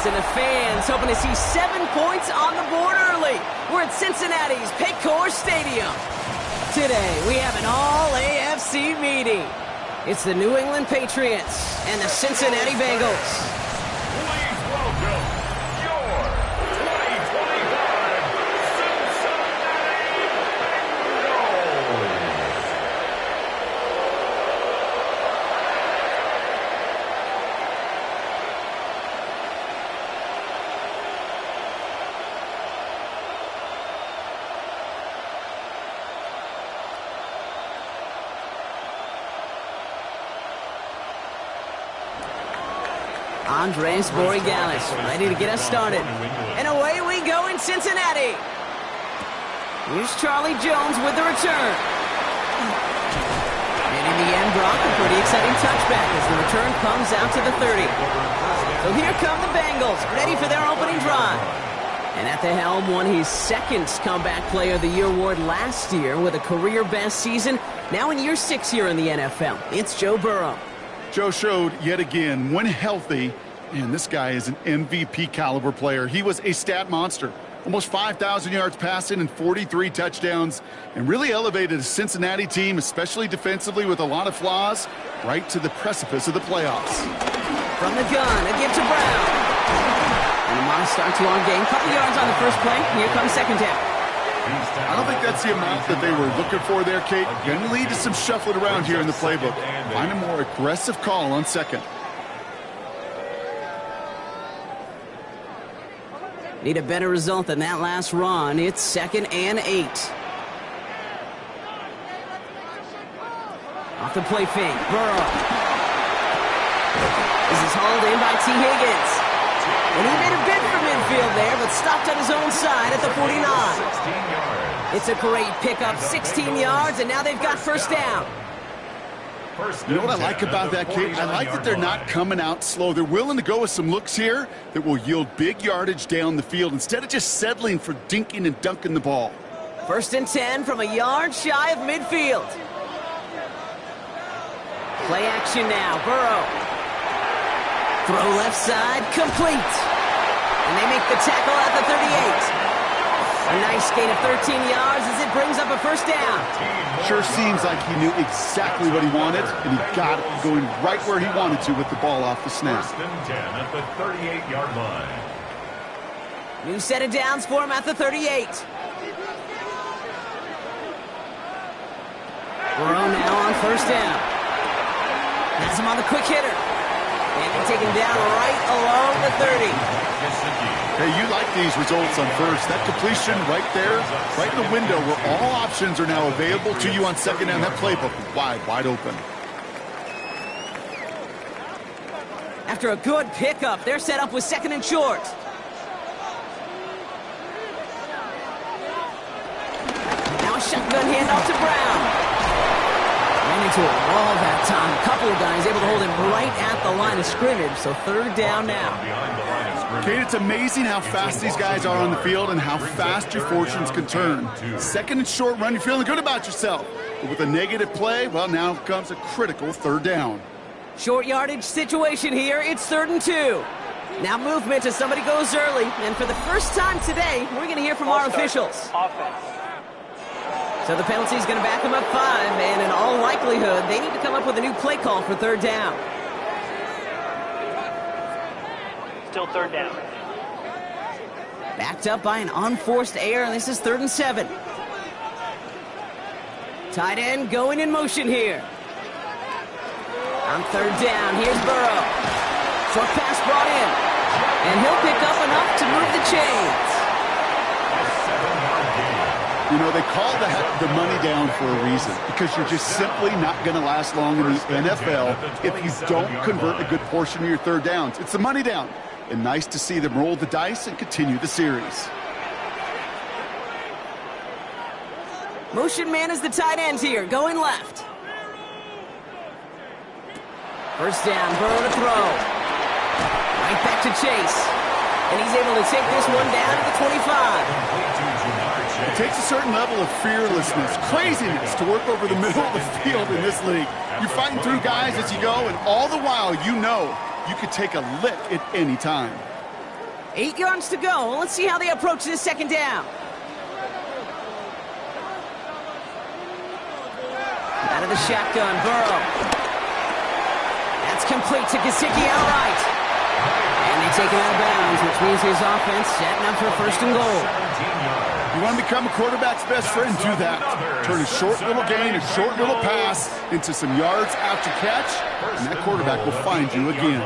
is, and the fans hoping to see 7 points on the board early. We're at Cincinnati's Paycor Stadium. Today, we have an all-AFC meeting. It's the New England Patriots and the Cincinnati Bengals. Please welcome your 2025 Cincinnati Bengals. Andres Borregales ready to get us started. And away we go in Cincinnati. Here's Charlie Jones with the return. And in the end, Brock, a pretty exciting touchback as the return comes out to the 30. So here come the Bengals, ready for their opening drive. And at the helm, won his second Comeback Player of the Year award last year with a career-best season. Now in year 6 here in the NFL, it's Joe Burrow. Joe showed yet again, when healthy, and this guy is an MVP caliber player. He was a stat monster. Almost 5,000 yards passing and 43 touchdowns, and really elevated a Cincinnati team, especially defensively with a lot of flaws, right to the precipice of the playoffs. From the gun, a give to Brown. And a modest start to our game. Couple yards on the first play. Here comes second down. I don't think that's the amount that they were looking for there, Kate. Going to lead to some shuffling around here in the playbook. Find a more aggressive call on second. Need a better result than that last run. It's 2nd and 8. Off the play fake. Burrow. This is hauled in by T. Higgins. And he made a bid for midfield there, but stopped on his own side at the 49. It's a great pickup, 16 yards, and now they've got first down. You know what I like about that, Kate? I like that they're not coming out slow. They're willing to go with some looks here that will yield big yardage down the field instead of just settling for dinking and dunking the ball. 1st and 10 from a yard shy of midfield. Play action now, Burrow. Throw left side, complete. And they make the tackle at the 38. A nice gain of 13 yards as it brings up a first down. Sure seems like he knew exactly what he wanted, and he got it going right where he wanted to with the ball off the snap. 1st and 10 at the 38-yard line. New set of downs for him at the 38. Burrow now on first down. Has him on the quick hitter. And he's taken down right along the 30. Hey, you like these results on first. That completion right there, right in the window where all options are now available to you on second down. That playbook is wide open. After a good pickup, they're set up with 2nd and short. Now a shotgun handoff to Brown. Ran into a wall that time. A couple of guys able to hold him right at the line of scrimmage, so 3rd down now. Kate, it's amazing how fast these guys are on the field and how fast your fortunes can turn. 2nd and short run, you're feeling good about yourself. But with a negative play, well, now comes a critical 3rd down. Short yardage situation here. It's 3rd and 2. Now movement as somebody goes early. And for the first time today, we're going to hear from our officials. So the penalty is going to back them up 5. And in all likelihood, they need to come up with a new play call for 3rd down. Still 3rd down. Backed up by an unforced error, and this is 3rd and 7. Tight end going in motion here. On 3rd down, here's Burrow. Short pass brought in. And he'll pick up enough to move the chains. You know, they call that the money down for a reason, because you're just simply not going to last long in the NFL if you don't convert a good portion of your 3rd downs. It's the money down. And nice to see them roll the dice and continue the series. Motion man is the tight end here, going left. First down, Burrow to throw. Right back to Chase. And he's able to take this one down to the 25. It takes a certain level of fearlessness, craziness to work over the middle of the field in this league. You're fighting through guys as you go, and all the while you know you could take a lick at any time. 8 yards to go. Let's see how they approach this second down. Out of the shotgun, Burrow. That's complete to Gesicki outright. And they take him out of bounds, which means his offense setting up for first and goal. You want to become a quarterback's best friend, do that. Turn a short little gain, a short little pass into some yards after catch, and that quarterback will find you again.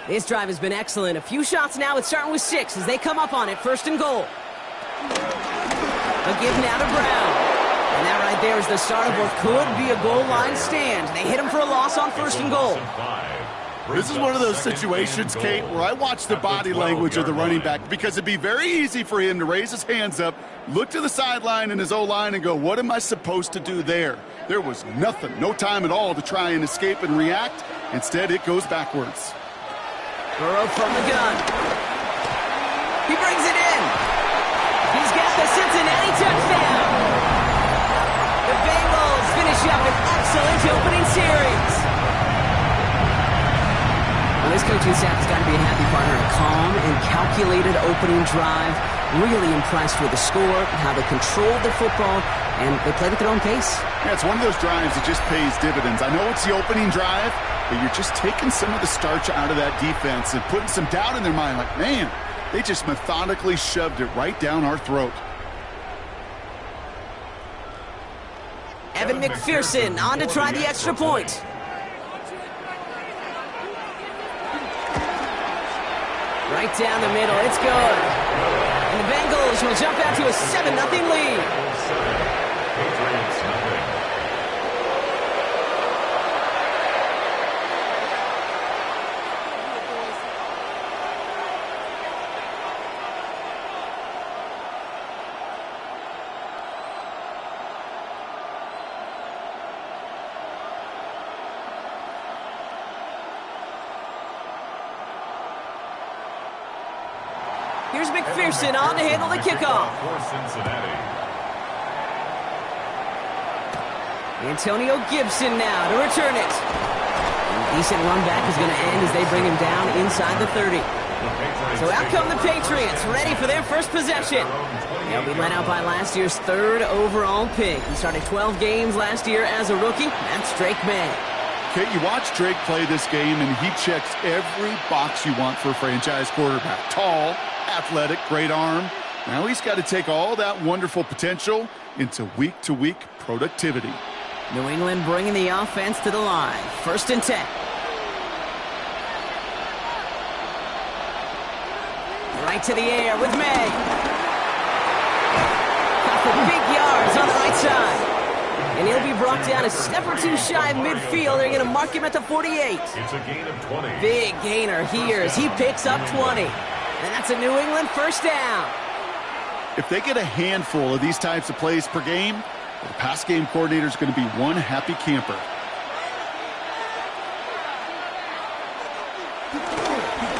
This drive has been excellent. A few shots now. It's starting with 6 as they come up on it. First and goal. A give now to Brown. And that right there is the start of what could be a goal line stand. They hit him for a loss on first and goal. This is one of those situations, Kate, where I watch the body language of the running back because it'd be very easy for him to raise his hands up, look to the sideline in his O-line and go, what am I supposed to do there? There was nothing, no time at all to try and escape and react. Instead, it goes backwards. Burrow from the gun. He brings it in. He's got the Cincinnati touchdown. The Bengals finish up an excellent opening series. Well, this coaching staff has got to be a happy partner. A calm and calculated opening drive. Really impressed with the score, how they controlled the football, and they played at their own pace. Yeah, it's one of those drives that just pays dividends. I know it's the opening drive, but you're just taking some of the starch out of that defense and putting some doubt in their mind. Like, man, they just methodically shoved it right down our throat. Evan McPherson on to try the extra point. Right down the middle, it's good. And the Bengals will jump out to a 7-0 lead. Patriots nothing. Here's McPherson on to handle the kickoff. For Cincinnati. Antonio Gibson now to return it. A decent run back is going to end as they bring him down inside the 30. So out come the Patriots, ready for their first possession. They'll be led out by last year's 3rd overall pick. He started 12 games last year as a rookie. That's Drake May. Kate, you watch Drake play this game, and he checks every box you want for a franchise quarterback. Tall, athletic, great arm. Now he's got to take all that wonderful potential into week-to-week productivity. New England bringing the offense to the line. 1st and 10. Right to the air with May. Got the big yards on the right side. And he'll be brought down a step or two shy of midfield. They're going to mark him at the 48. It's a gain of 20. Big gainer here as he picks up 20. And that's a New England first down. If they get a handful of these types of plays per game, the pass game coordinator is going to be one happy camper.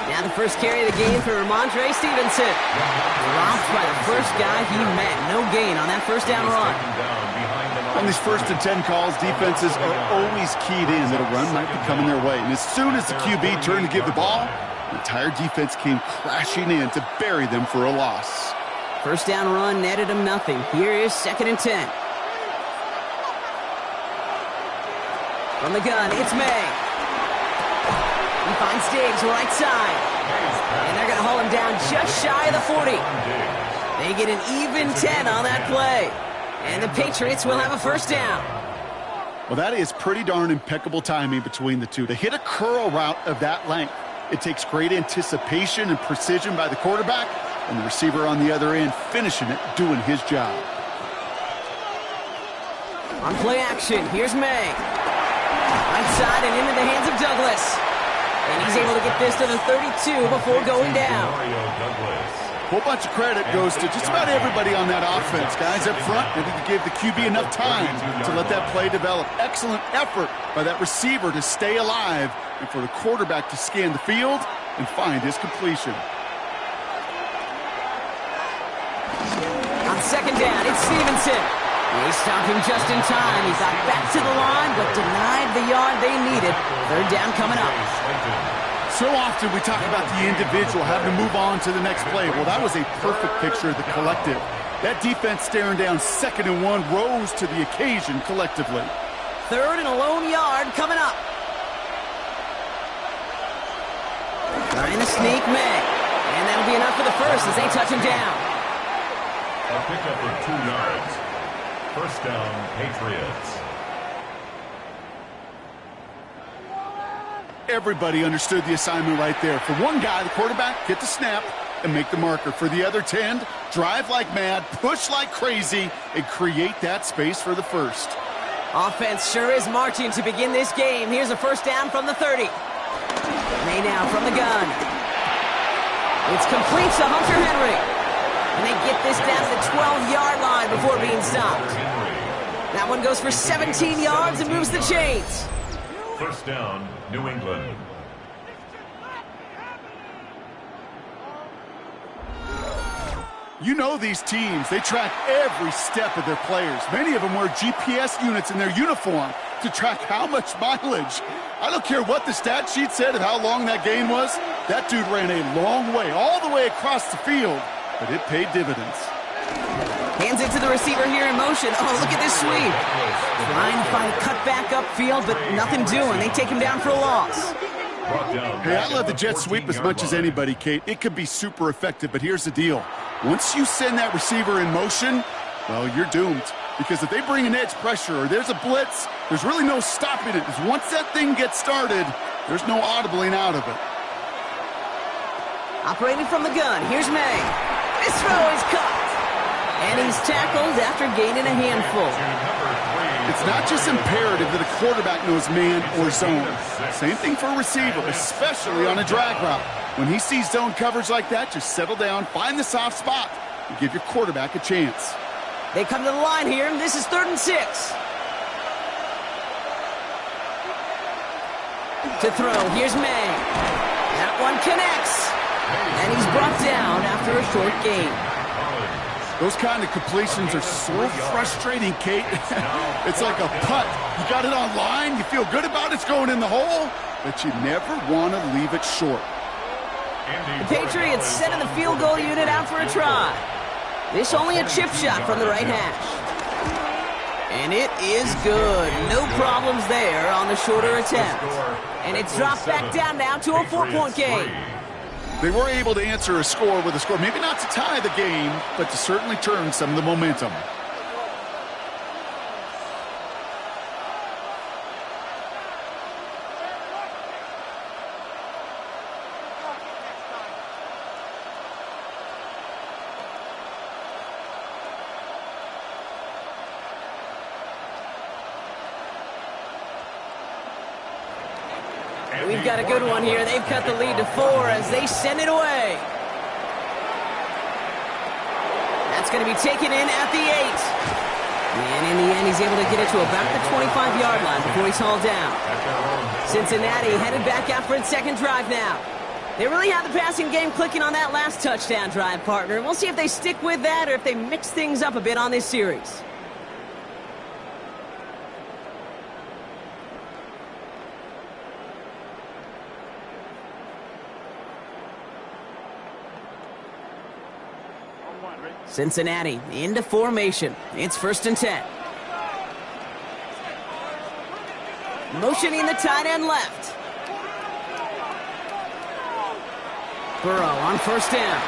Now the first carry of the game for Ramondre Stevenson. Dropped by the first guy he met. No gain on that first down run. On these 1st and 10 calls, defenses are always keyed in that a run might be coming their way. And as soon as the QB turned to give the ball, the entire defense came crashing in to bury them for a loss. First down run netted him nothing. Here is 2nd and 10. From the gun, it's May. He finds Diggs right side. And they're going to haul him down just shy of the 40. They get an even 10 on that play. And the Patriots will have a first down. Well, that is pretty darn impeccable timing between the two. To hit a curl route of that length, it takes great anticipation and precision by the quarterback, and the receiver on the other end finishing it, doing his job. On play action, here's May. Right side and into the hands of Douglas. And he's able to get this to the 32 before going down. A whole bunch of credit goes to just about everybody on that offense. Guys up front, I think you gave the QB enough time to let that play develop. Excellent effort by that receiver to stay alive and for the quarterback to scan the field and find his completion. On 2nd down, it's Stevenson. They stopped him just in time. He got back to the line, but denied the yard they needed. 3rd down coming up. So often we talk about the individual having to move on to the next play. Well, that was a perfect picture of the collective. That defense staring down 2nd and 1 rose to the occasion collectively. 3rd and a lone yard coming up. Trying to sneak May. And that'll be enough for the first as they touch him down. A pickup of 2 yards. First down, Patriots. Everybody understood the assignment right there. For one guy, the quarterback, get the snap and make the marker. For the other 10, drive like mad, push like crazy, and create that space for the first. Offense sure is marching to begin this game. Here's a first down from the 30. May now from the gun. It's complete to Hunter Henry. And they get this down to the 12-yard line before being stopped. That one goes for 17 yards and moves the chains. First down, New England. You know these teams, they track every step of their players. Many of them wear GPS units in their uniform to track how much mileage. I don't care what the stat sheet said of how long that gain was. That dude ran a long way, all the way across the field, but it paid dividends. Hands it to the receiver here in motion. Oh, look at this sweep. Trying to find a cut back upfield, but nothing doing. They take him down for a loss. Hey, I love the jet sweep as much as anybody, Kate. It could be super effective, but here's the deal. Once you send that receiver in motion, well, you're doomed. Because if they bring an edge pressure or there's a blitz, there's really no stopping it. Because once that thing gets started, there's no audibling out of it. Operating from the gun, here's May. This throw is caught. And he's tackled after gaining a handful. It's not just imperative that a quarterback knows man or zone. Same thing for a receiver, especially on a drag route. When he sees zone coverage like that, just settle down, find the soft spot, and give your quarterback a chance. They come to the line here, and this is 3rd and 6. To throw, here's May. That one connects. And he's brought down after a short gain. Those kind of completions are so frustrating, Kate. It's like a putt. You got it on line, you feel good about it's going in the hole, but you never want to leave it short. The Patriots sending the field goal unit out for a try. This only a chip shot from the right hash. And it is good. No problems there on the shorter attempt. And it's dropped back down now to a 4-point game. They were able to answer a score with a score, maybe not to tie the game, but to certainly turn some of the momentum. We've got a good one here. They've cut the lead to 4 as they send it away. That's going to be taken in at the 8. And in the end, he's able to get it to about the 25-yard line before he's hauled down. Cincinnati headed back out for its second drive now. They really have the passing game clicking on that last touchdown drive, partner. And we'll see if they stick with that or if they mix things up a bit on this series. Cincinnati into formation. It's 1st and 10. Motioning the tight end left. Burrow on 1st down.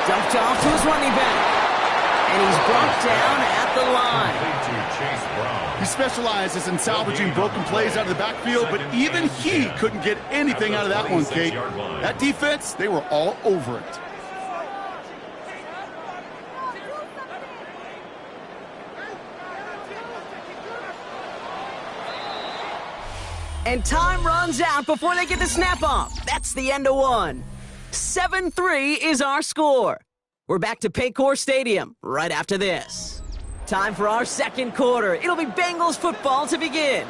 Dumped off to his running back. And he's brought down at the line. He specializes in salvaging broken plays out of the backfield, but even he couldn't get anything out of that one, Kate. That defense, they were all over it. And time runs out before they get the snap off. That's the end of one. 7-3 is our score. We're back to Paycor Stadium right after this. Time for our second quarter. It'll be Bengals football to begin.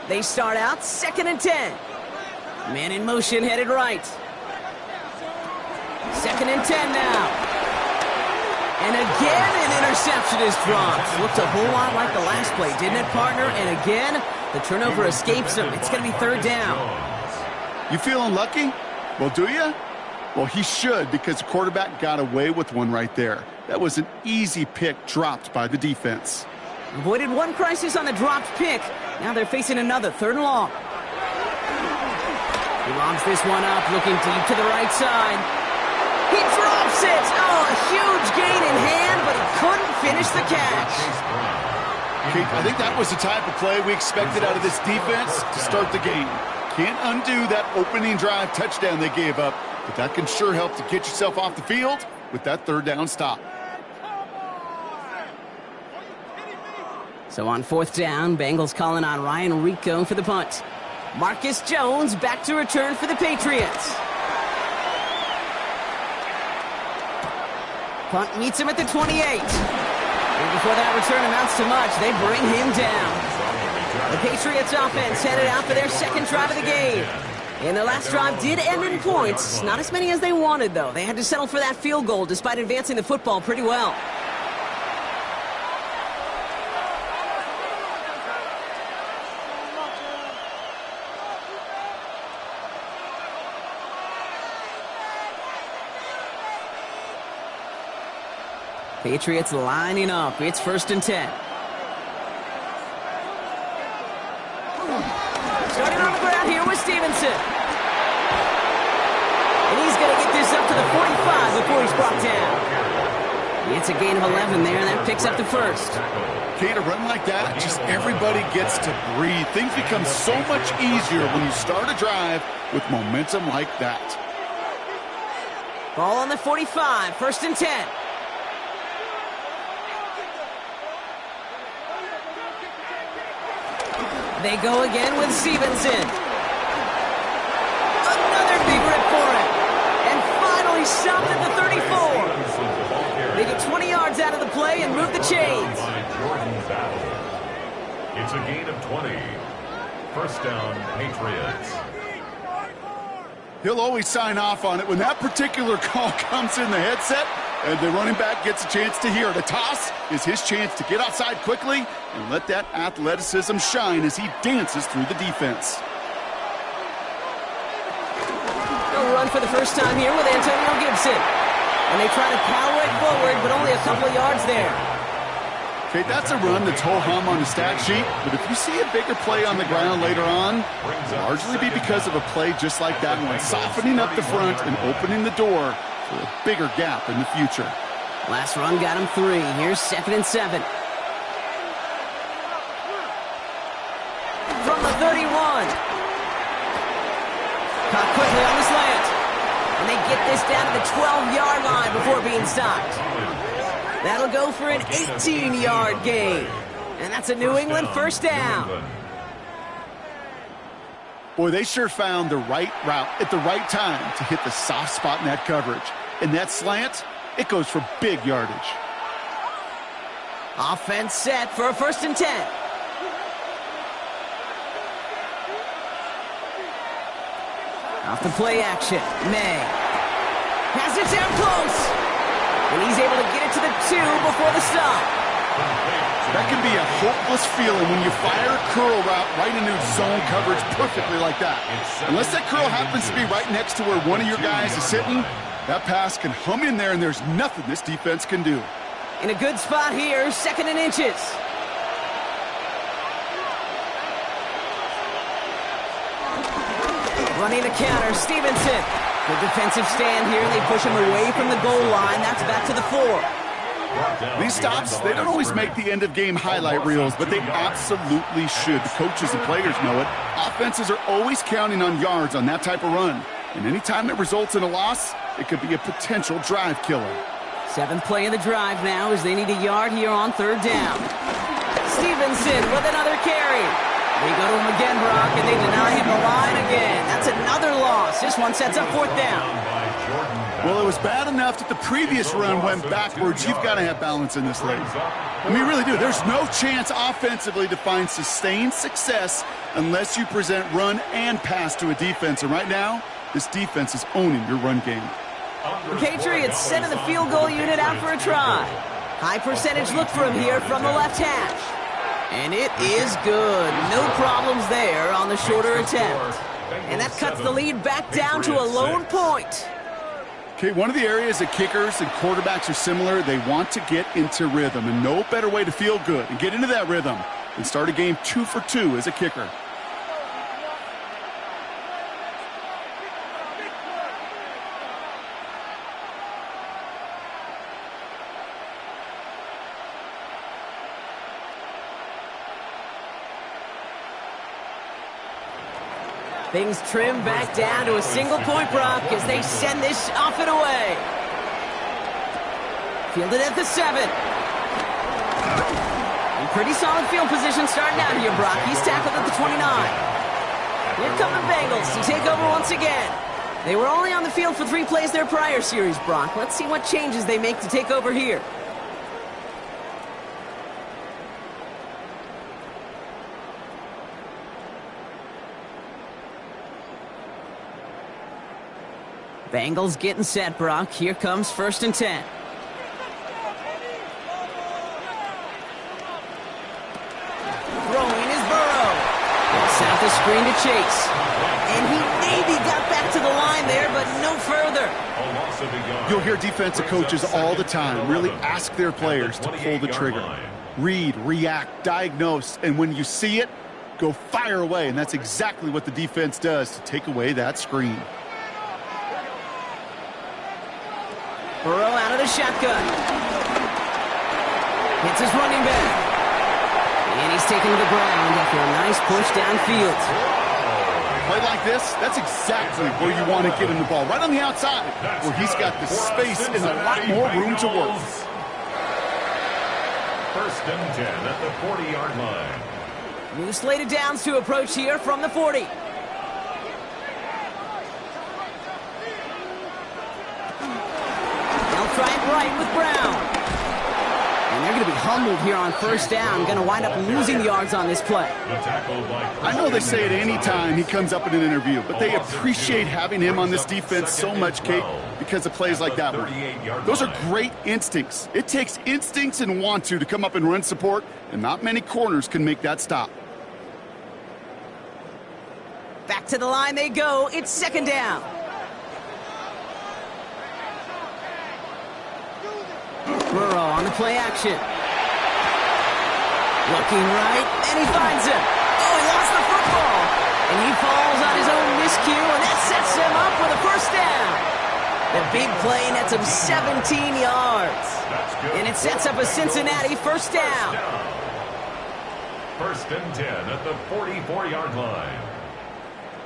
They start out 2nd and 10. Man in motion headed right. 2nd and 10 now. And again, an interception is dropped. Looked a whole lot like the last play, didn't it, partner? And again, the turnover escapes him. It's going to be 3rd down. You feeling lucky? Well, do you? Well, he should, because the quarterback got away with one right there. That was an easy pick dropped by the defense. Avoided one crisis on the dropped pick. Now they're facing another, 3rd and long. He lobs this one up, looking deep to the right side. He drops it! Oh, a huge gain in hand, but he couldn't finish the catch. Okay, I think that was the type of play we expected out of this defense to start the game. Can't undo that opening drive touchdown they gave up, but that can sure help to get yourself off the field with that 3rd down stop. So on 4th down, Bengals calling on Ryan Rico for the punt. Marcus Jones back to return for the Patriots. Punt meets him at the 28. And before that return amounts to much, they bring him down. The Patriots offense headed out for their 2nd drive of the game. And their last drive did end in points. Not as many as they wanted, though. They had to settle for that field goal despite advancing the football pretty well. Patriots lining up. It's 1st and 10. Starting on the ground here with Stevenson. And he's going to get this up to the 45 before he's brought down. It's a gain of 11 there, and that picks up the 1st. Okay, to run like that, just everybody gets to breathe. Things become so much easier when you start a drive with momentum like that. Ball on the 45, 1st and 10. They go again with Stevenson. Another big rip for him. And finally stopped at the 34. They get 20 yards out of the play and move the chains. It's a gain of 20. 1st down, Patriots. He'll always sign off on it when that particular call comes in the headset and the running back gets a chance to hear it. A toss is his chance to get outside quickly and let that athleticism shine as he dances through the defense. They'll run for the first time here with Antonio Gibson. And they try to power it forward, but only a couple of yards there. Okay, that's a run that's ho-hum on the stat sheet, but if you see a bigger play on the ground later on, it'll largely be because of a play just like that one, softening up the front and opening the door for a bigger gap in the future. Last run got him 3. Here's 2nd and 7. From the 31. Caught quickly on the slant. And they get this down to the 12-yard line before being stopped. That'll go for an 18-yard gain. And that's a New England 1st down. Boy, they sure found the right route at the right time to hit the soft spot in that coverage. And that slant, it goes for big yardage. Offense set for a 1st and 10. Off the play action, May. Has it down close. And he's able to get it to the 2 before the stop. That can be a hopeless feeling when you fire a curl route right into zone coverage perfectly like that. Unless that curl happens to be right next to where one of your guys is sitting, that pass can hum in there and there's nothing this defense can do. In a good spot here, 2nd and inches. Running the counter, Stevenson. Good defensive stand here. They push him away from the goal line. That's back to the 4. These stops, they don't always make the end-of-game highlight reels, but they absolutely should. The coaches and players know it. Offenses are always counting on yards on that type of run. And anytime it results in a loss, it could be a potential drive killer. 7th play of the drive now as they need a yard here on 3rd down. Stevenson with another carry. They go to him again, Brock, and they deny him the line again. That's another loss. This one sets up 4th down. Well, it was bad enough that the previous run went backwards. You've got to have balance in this league. I mean, you really do. There's no chance offensively to find sustained success unless you present run and pass to a defense. And right now, this defense is owning your run game. The Patriots sending the field goal unit out for a try. High percentage look for him here from the left hash. And it is good. No problems there on the shorter attempt. And that cuts the lead back down to a lone point. Okay, one of the areas that kickers and quarterbacks are similar, they want to get into rhythm, and no better way to feel good and get into that rhythm than start a game 2 for 2 as a kicker. Things trim back down to a single point, Brock, as they send this off and away. Fielded at the 7. In pretty solid field position starting out here, Brock. He's tackled at the 29. Here come the Bengals to take over once again. They were only on the field for 3 plays their prior series, Brock. Let's see what changes they make to take over here. Bengals getting set, Brock. Here comes 1st and 10. Throwing is Burrow. Gets out the screen to Chase. And he maybe got back to the line there, but no further. You'll hear defensive coaches all the time really ask their players to pull the trigger. Read, react, diagnose, and when you see it, go fire away. And that's exactly what the defense does to take away that screen. Burrow out of the shotgun. Hits his running back. And he's taken to the ground after a nice push downfield. Play like this, that's exactly where you want to get him the ball. Right on the outside, where he's got the space and a lot more room to work. 1st and 10 at the 40-yard line. New slated downs to approach here from the 40. Try it right with Brown. And they're going to be humbled here on 1st down. Going to wind up losing the yards on this play. I know they say it any time he comes up in an interview, but they appreciate having him on this defense so much, Kate, because of plays like that one. Those are great instincts. It takes instincts and want to come up and run support, and not many corners can make that stop. Back to the line they go. It's 2nd down. Burrow on the play action. Looking right, and he finds him. Oh, he lost the football. And he falls on his own miscue, and that sets him up with a 1st down. The big play nets him 17 yards. And it sets up a Cincinnati 1st down. 1st and 10 at the 44-yard line.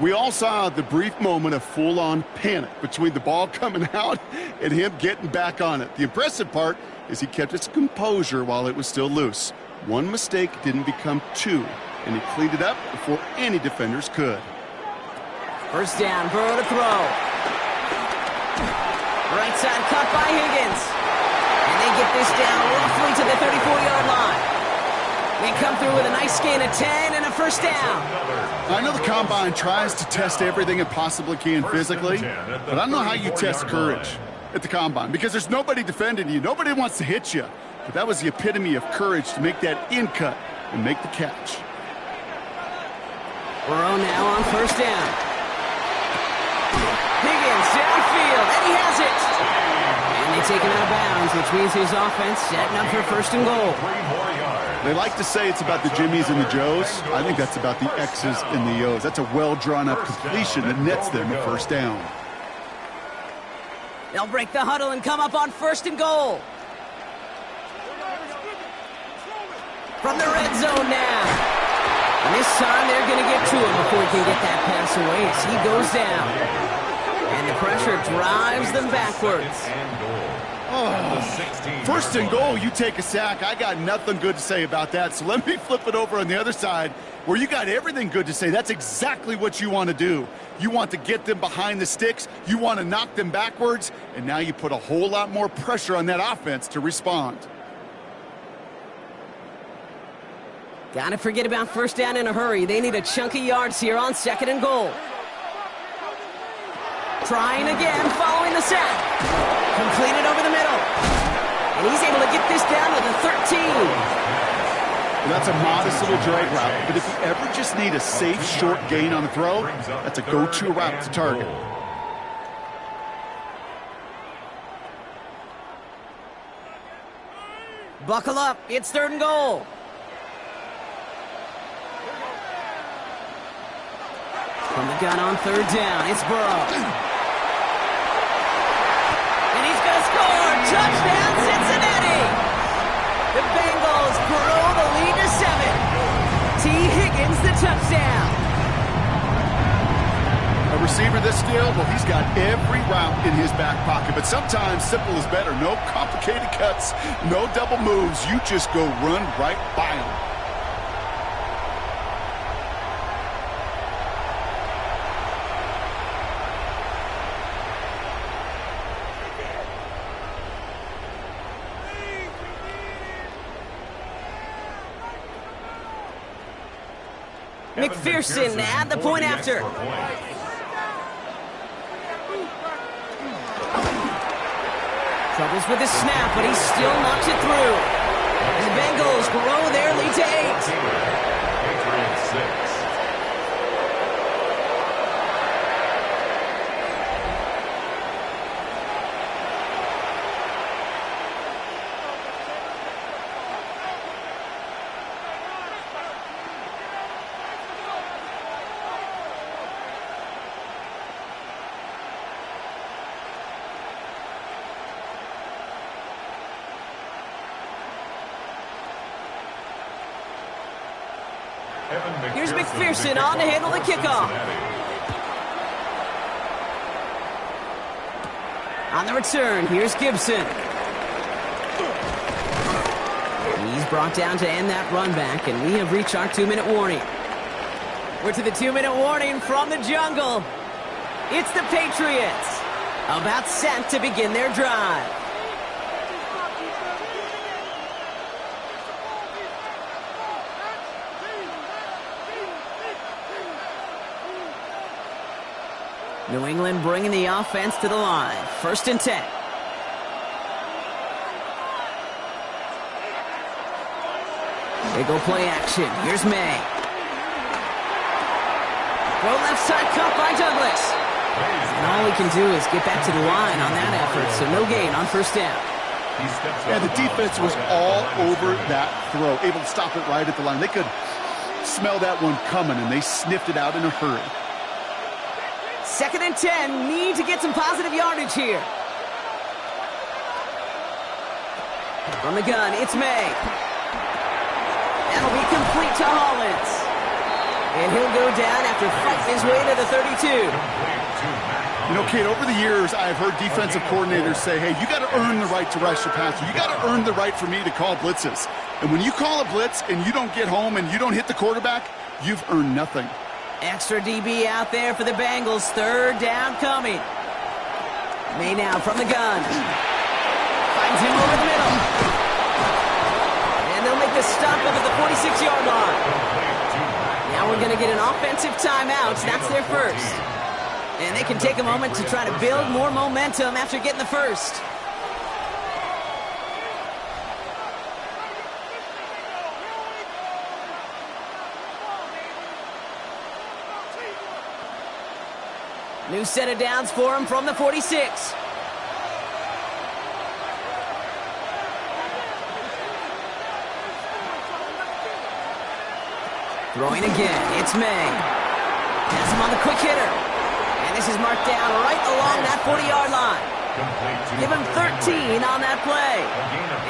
We all saw the brief moment of full-on panic between the ball coming out and him getting back on it. The impressive part is he kept his composure while it was still loose. One mistake didn't become 2, and he cleaned it up before any defenders could. 1st down, Burrow to throw. Right side cut by Higgins. And they get this down roughly to the 34-yard line. They come through with a nice gain of 10 and a 1st down. I know the Combine tries to test everything it possibly can physically, but I don't know how you test courage at the Combine, because there's nobody defending you. Nobody wants to hit you. But that was the epitome of courage to make that in cut and make the catch. Burrow now on 1st down. Higgins downfield, and he has it. And they take him out of bounds, which means his offense setting up for 1st and goal. They like to say it's about the Jimmies and the Joes. I think that's about the X's and the O's. That's a well-drawn-up completion that nets them a 1st down. They'll break the huddle and come up on 1st and goal. From the red zone now. And this time they're going to get to him before he can get that pass away as he goes down. And the pressure drives them backwards. Oh, 1st and goal, you take a sack. I got nothing good to say about that. So let me flip it over on the other side where you got everything good to say. That's exactly what you want to do. You want to get them behind the sticks. You want to knock them backwards. And now you put a whole lot more pressure on that offense to respond. Gotta forget about 1st down in a hurry. They need a chunk of yards here on 2nd and goal. Trying again, following the sack. Completed over the middle. And he's able to get this down to the 13. That's a modest little drag route, but if you ever just need a safe, short gain on a throw, that's a go-to route to target. Buckle up. It's 3rd and goal. From the gun on 3rd down, it's Burrow. And he's going to score. Touchdown, Cincinnati. The Bengals grow the lead to 7. T. Higgins, the touchdown. A receiver this skilled, well, he's got every route in his back pocket, but sometimes simple is better. No complicated cuts, no double moves. You just go run right by him. McPherson at the point after. Troubles with his snap, but he still knocks it through. And the Bengals grow their lead to 8. Patriots 6. Here's McPherson on to handle the kickoff. On the return, here's Gibson. He's brought down to end that run back, and we have reached our 2-minute warning. We're to the 2-minute warning from the jungle. It's the Patriots, about set to begin their drive. New England bringing the offense to the line. 1st and 10. They go play action. Here's May. Throw left side cut by Douglas. And all he can do is get back to the line on that effort, so no gain on 1st down. Yeah, the defense was all over that throw, able to stop it right at the line. They could smell that one coming, and they sniffed it out in a hurry. 2nd and 10, need to get some positive yardage here. From the gun, it's May. That'll be complete to Hollins. And he'll go down after fighting his way to the 32. You know, Kate, over the years, I've heard defensive coordinators say, hey, you got to earn the right to rush the passer. You got to earn the right for me to call blitzes. And when you call a blitz and you don't get home and you don't hit the quarterback, you've earned nothing. Extra DB out there for the Bengals. 3rd down coming. May now from the gun. Finds him over the middle. And they'll make the stop up at the 46-yard line. Now we're going to get an offensive timeout. That's their first. And they can take a moment to try to build more momentum after getting the first. New set of downs for him from the 46. Throwing again, it's May. Has him on the quick hitter. And this is marked down right along that 40-yard line. Give him 13 on that play.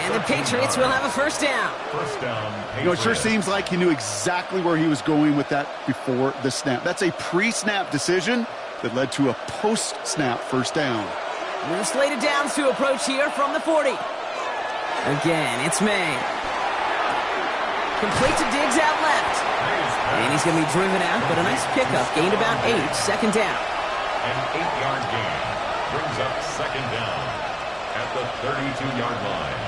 And the Patriots will have a 1st down. You know, it sure seems like he knew exactly where he was going with that before the snap. That's a pre-snap decision that led to a post-snap 1st down. New slated downs to approach here from the 40. Again, it's May. Complete to Diggs out left. And he's going to be driven out, but a nice pickup. Gained about 8, 2nd down. An 8-yard gain brings up 2nd down at the 32-yard line.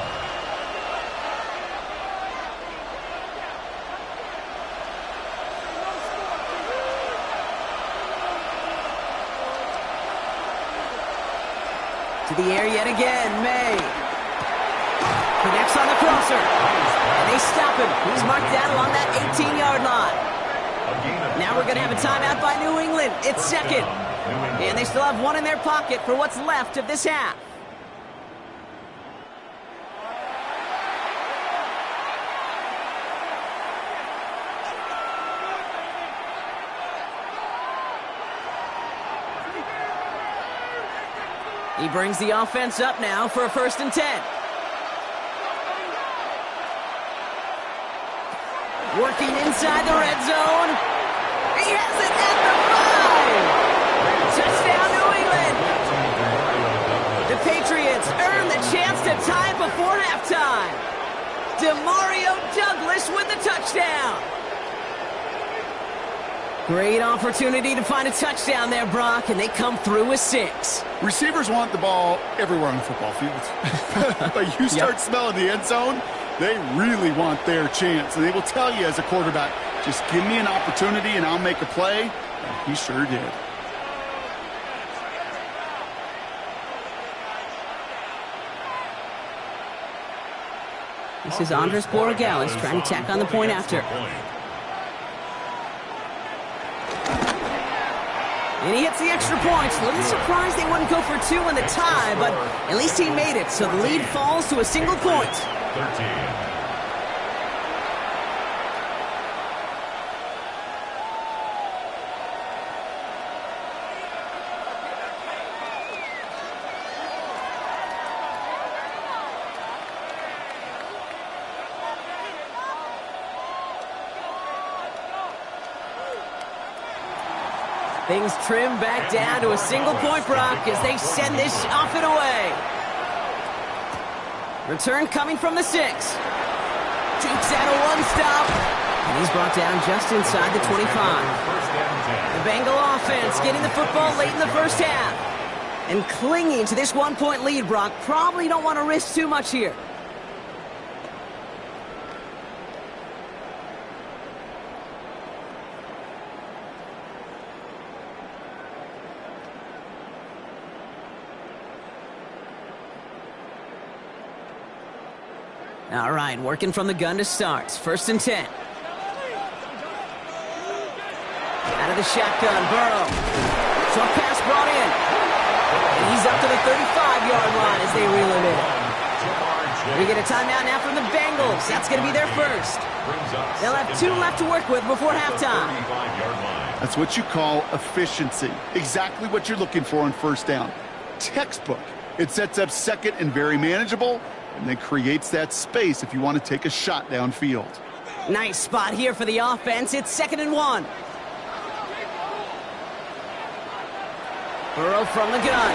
To the air yet again, May. Connects on the crosser. And they stop open. He's marked down along that 18-yard line. Now we're going to have a timeout by New England. It's second. And they still have one in their pocket for what's left of this half. He brings the offense up now for a 1st and 10. Working inside the red zone. He has it at the 5. Touchdown, New England. The Patriots earn the chance to tie it before halftime. Demario Douglas with the touchdown. Great opportunity to find a touchdown there, Brock, and they come through with 6. Receivers want the ball everywhere on the football field. But you start smelling the end zone, they really want their chance. And they will tell you as a quarterback, just give me an opportunity and I'll make a play. And he sure did. This is Andres Borregales trying to tack on the point after. And he hits the extra points. A little surprised they wouldn't go for 2 in the tie, but at least he made it. So the lead falls to a single point. 13. Things trim back down to a single point, Brock, as they send this off and away. Return coming from the 6. Jukes out a 1-stop. And he's brought down just inside the 25. The Bengal offense getting the football late in the first half. And clinging to this 1-point lead, Brock. Probably don't want to risk too much here. All right, working from the gun to start. 1st and 10. Out of the shotgun, Burrow. Short pass brought in. And he's up to the 35-yard line as they reel him in. We get a timeout now from the Bengals. That's going to be their first. They'll have 2 left to work with before halftime. That's what you call efficiency. Exactly what you're looking for on 1st down. Textbook. It sets up 2nd and very manageable, and then creates that space if you want to take a shot downfield. Nice spot here for the offense. It's 2nd and 1. Burrow from the gun.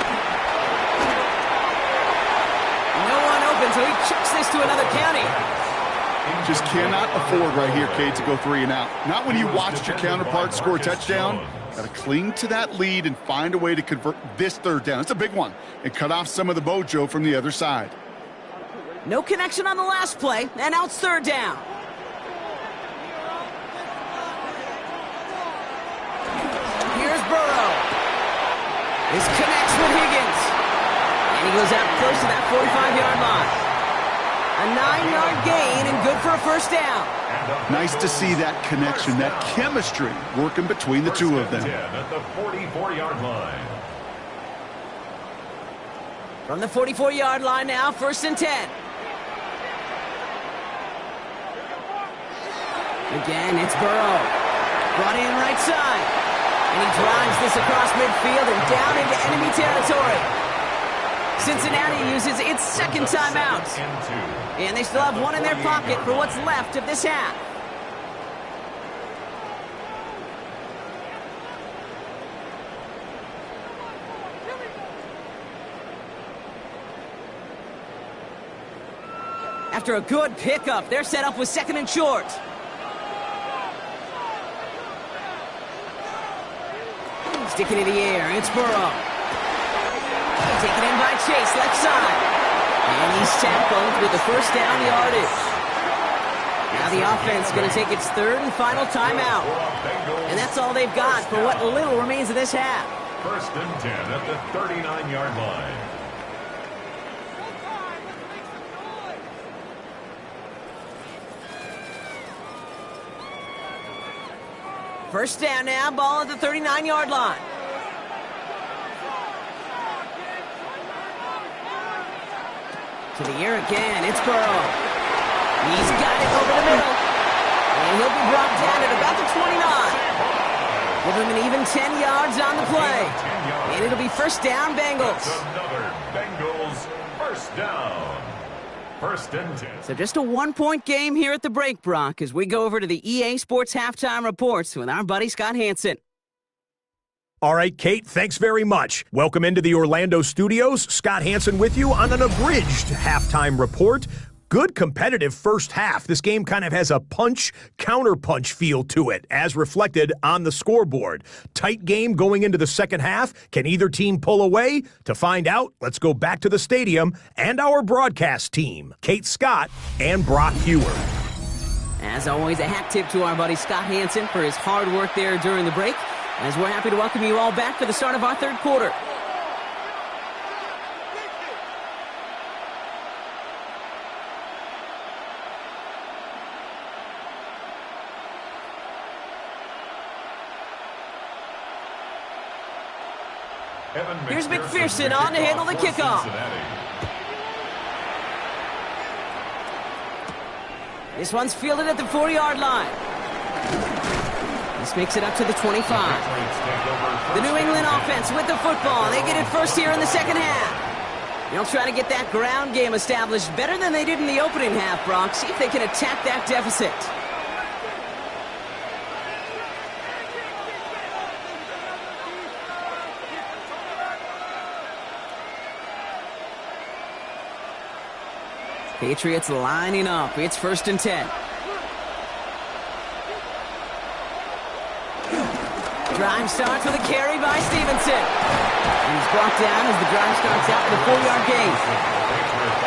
No one open, so he chucks this to another county. Just cannot afford right here, Cade, to go 3 and out. Not when you watched your counterpart score a touchdown. Got to cling to that lead and find a way to convert this 3rd down. It's a big one. And cut off some of the mojo from the other side. No connection on the last play, and now it's 3rd down. Here's Burrow. This connects with Higgins. And he goes out close to that 45-yard line. A 9-yard gain and good for a 1st down. Nice to see that connection, that chemistry working between the 2 of them. At the 44-yard line. From the 44-yard line now, 1st and 10. Again, it's Burrow. Brought in right side. And he drives this across midfield and down into enemy territory. Cincinnati uses its 2nd timeout. And they still have 1 in their pocket for what's left of this half. After a good pickup, they're set up with 2nd and short. Sticking in the air, it's Burrow. Taken in by Chase, left side. And he's tackled with the 1st down yardage. Now the offense going to take its 3rd and final timeout. And that's all they've got for what little remains of this half. 1st and 10 at the 39-yard line. First down now, ball at the 39-yard line. To the air again, it's Burrow. He's got it over the middle. And he'll be brought down at about the 29. Give him an even 10 yards on the play. And it'll be first down, Bengals. Another Bengals first down. First and 10. So just a one-point game here at the break, Brock, as we go over to the EA Sports Halftime Reports with our buddy Scott Hansen. All right, Kate, thanks very much. Welcome into the Orlando studios. Scott Hansen with you on an abridged halftime report. Good competitive first half. This game kind of has a punch-counterpunch feel to it, as reflected on the scoreboard. Tight game going into the second half. Can either team pull away? To find out, let's go back to the stadium and our broadcast team, Kate Scott and Brock Hewer. As always, a hat tip to our buddy Scott Hansen for his hard work there during the break, as we're happy to welcome you all back for the start of our third quarter. Here's McPherson on to handle the kickoff. This one's fielded at the 4-yard line. This makes it up to the 25. The New England offense with the football. They get it first here in the second half. They'll try to get that ground game established better than they did in the opening half, Brock. See if they can attack that deficit. Patriots lining up. It's first and 10. Drive starts with a carry by Stevenson. He's brought down as the drive starts out with a 4-yard gain.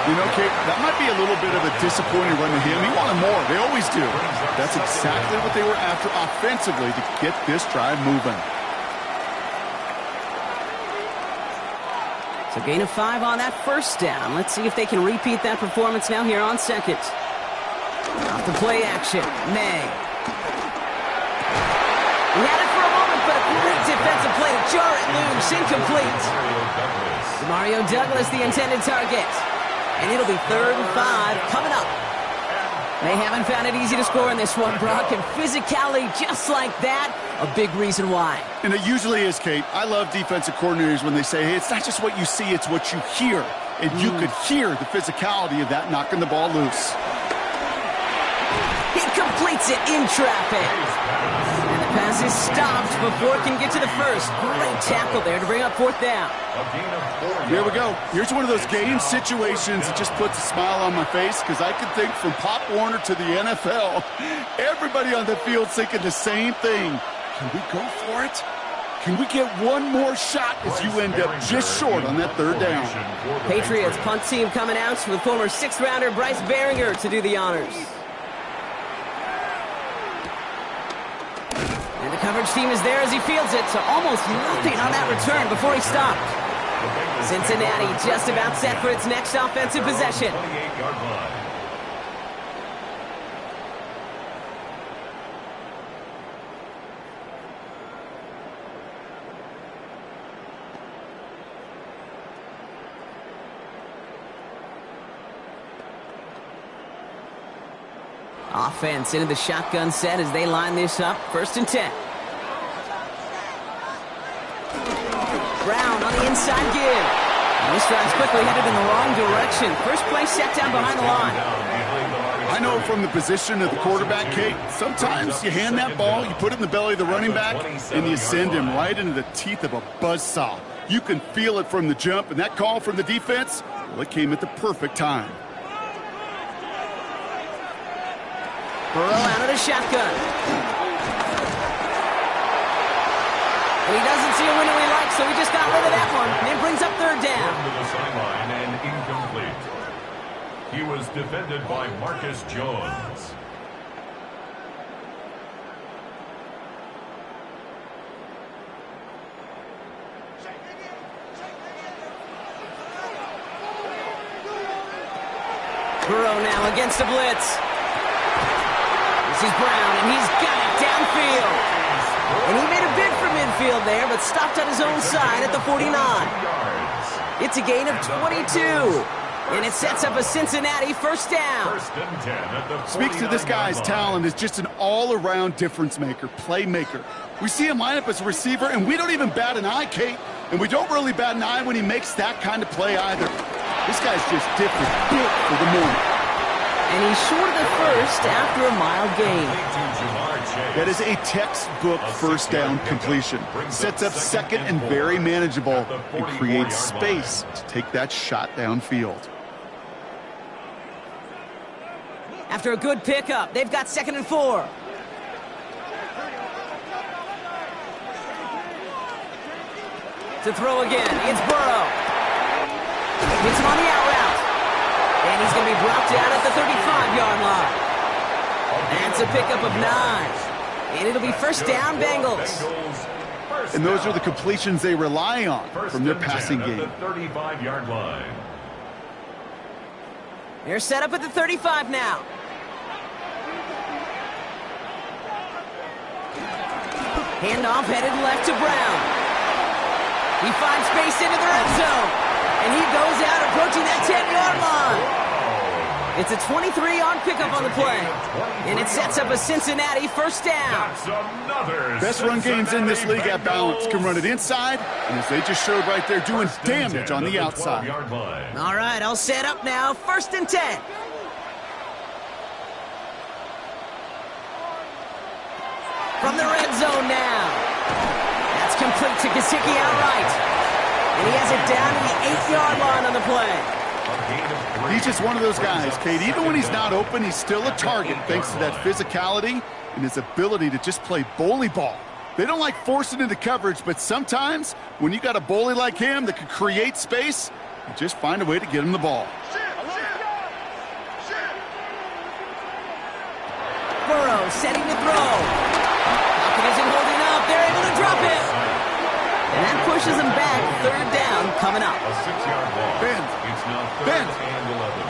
You know, Kate, that might be a little bit of a disappointing run to him. He wanted more. They always do. That's exactly what they were after offensively to get this drive moving. So gain of 5 on that first down. Let's see if they can repeat that performance now here on second. Off the play action, May. He had it for a moment, but a great defensive play to jar it loose, incomplete. Mario Douglas, the intended target. And it'll be 3rd and 5 coming up. They haven't found it easy to score in this one, Brock, and physicality just like that, a big reason why. And it usually is, Kate. I love defensive coordinators when they say, hey, it's not just what you see, it's what you hear. And you could hear the physicality of that knocking the ball loose. He completes it in traffic. And the pass is stopped before it can get to the first. Great tackle there to bring up 4th down. Here we go. Here's one of those game situations that just puts a smile on my face because I can think from Pop Warner to the NFL, everybody on the field thinking the same thing. Can we go for it? Can we get one more shot as you end up just short on that 3rd down? Patriots punt team coming out with former 6th-rounder Bryce Behringer to do the honors. And the coverage team is there as he fields it, so almost nothing on that return before he stopped. Cincinnati just about set for its next offensive possession. Offense into the shotgun set as they line this up. 1st and 10. Brown on the inside give. And this drive's quickly headed in the wrong direction. First play set down behind the line. I know from the position of the quarterback, Kate, sometimes you hand that ball, you put it in the belly of the running back, and you send him right into the teeth of a buzzsaw. You can feel it from the jump, and that call from the defense, well, it came at the perfect time. Burrow out of the shotgun. And he doesn't see a window he likes, so he just got rid of that one. And it brings up 3rd down. To the sideline and incomplete. He was defended by Marcus Jones. Burrow now against the blitz. This is Brown, and he's got it downfield. And he made a bid for midfield there, but stopped on his own side at the 49. It's a gain of 22. And it sets up a Cincinnati first down. Speaks to this guy's talent as just an all-around difference maker, playmaker. We see him line up as a receiver, and we don't even bat an eye, Kate. And we don't really bat an eye when he makes that kind of play either. This guy's just different, built for the moment. And he's short of the first after a mild gain. That is a textbook first down completion. Sets up second and very manageable and creates space to take that shot downfield. After a good pickup, they've got 2nd and 4. To throw again, it's Burrow. Hits him on the out route. And he's going to be brought down at the 35-yard line. That's a pickup of 9. And it'll be first down, Bengals. And those are the completions they rely on from their passing game. The 35-yard line. They're set up at the 35 now. Handoff headed left to Brown. He finds space into the red zone. And he goes out approaching that 10-yard line. It's a 23-yard pickup on the play. And it sets up a Cincinnati first down. Best run games in this league at balance. Can run it inside, and as they just showed right there, doing damage on the outside. All right, I'll set up now. 1st and 10. From the red zone now. That's complete to Gesicki outright. And he has it down to the 8-yard line on the play. He's just one of those guys, Kate. Even when he's not open, he's still a target thanks to that physicality and his ability to just play bully ball. They don't like forcing into coverage, but sometimes when you got a bully like him that can create space, you just find a way to get him the ball. Burrow setting to throw. Pocket isn't holding up. They're able to drop it. And that pushes them back. 3rd down coming up. A 6-yard loss. Bend.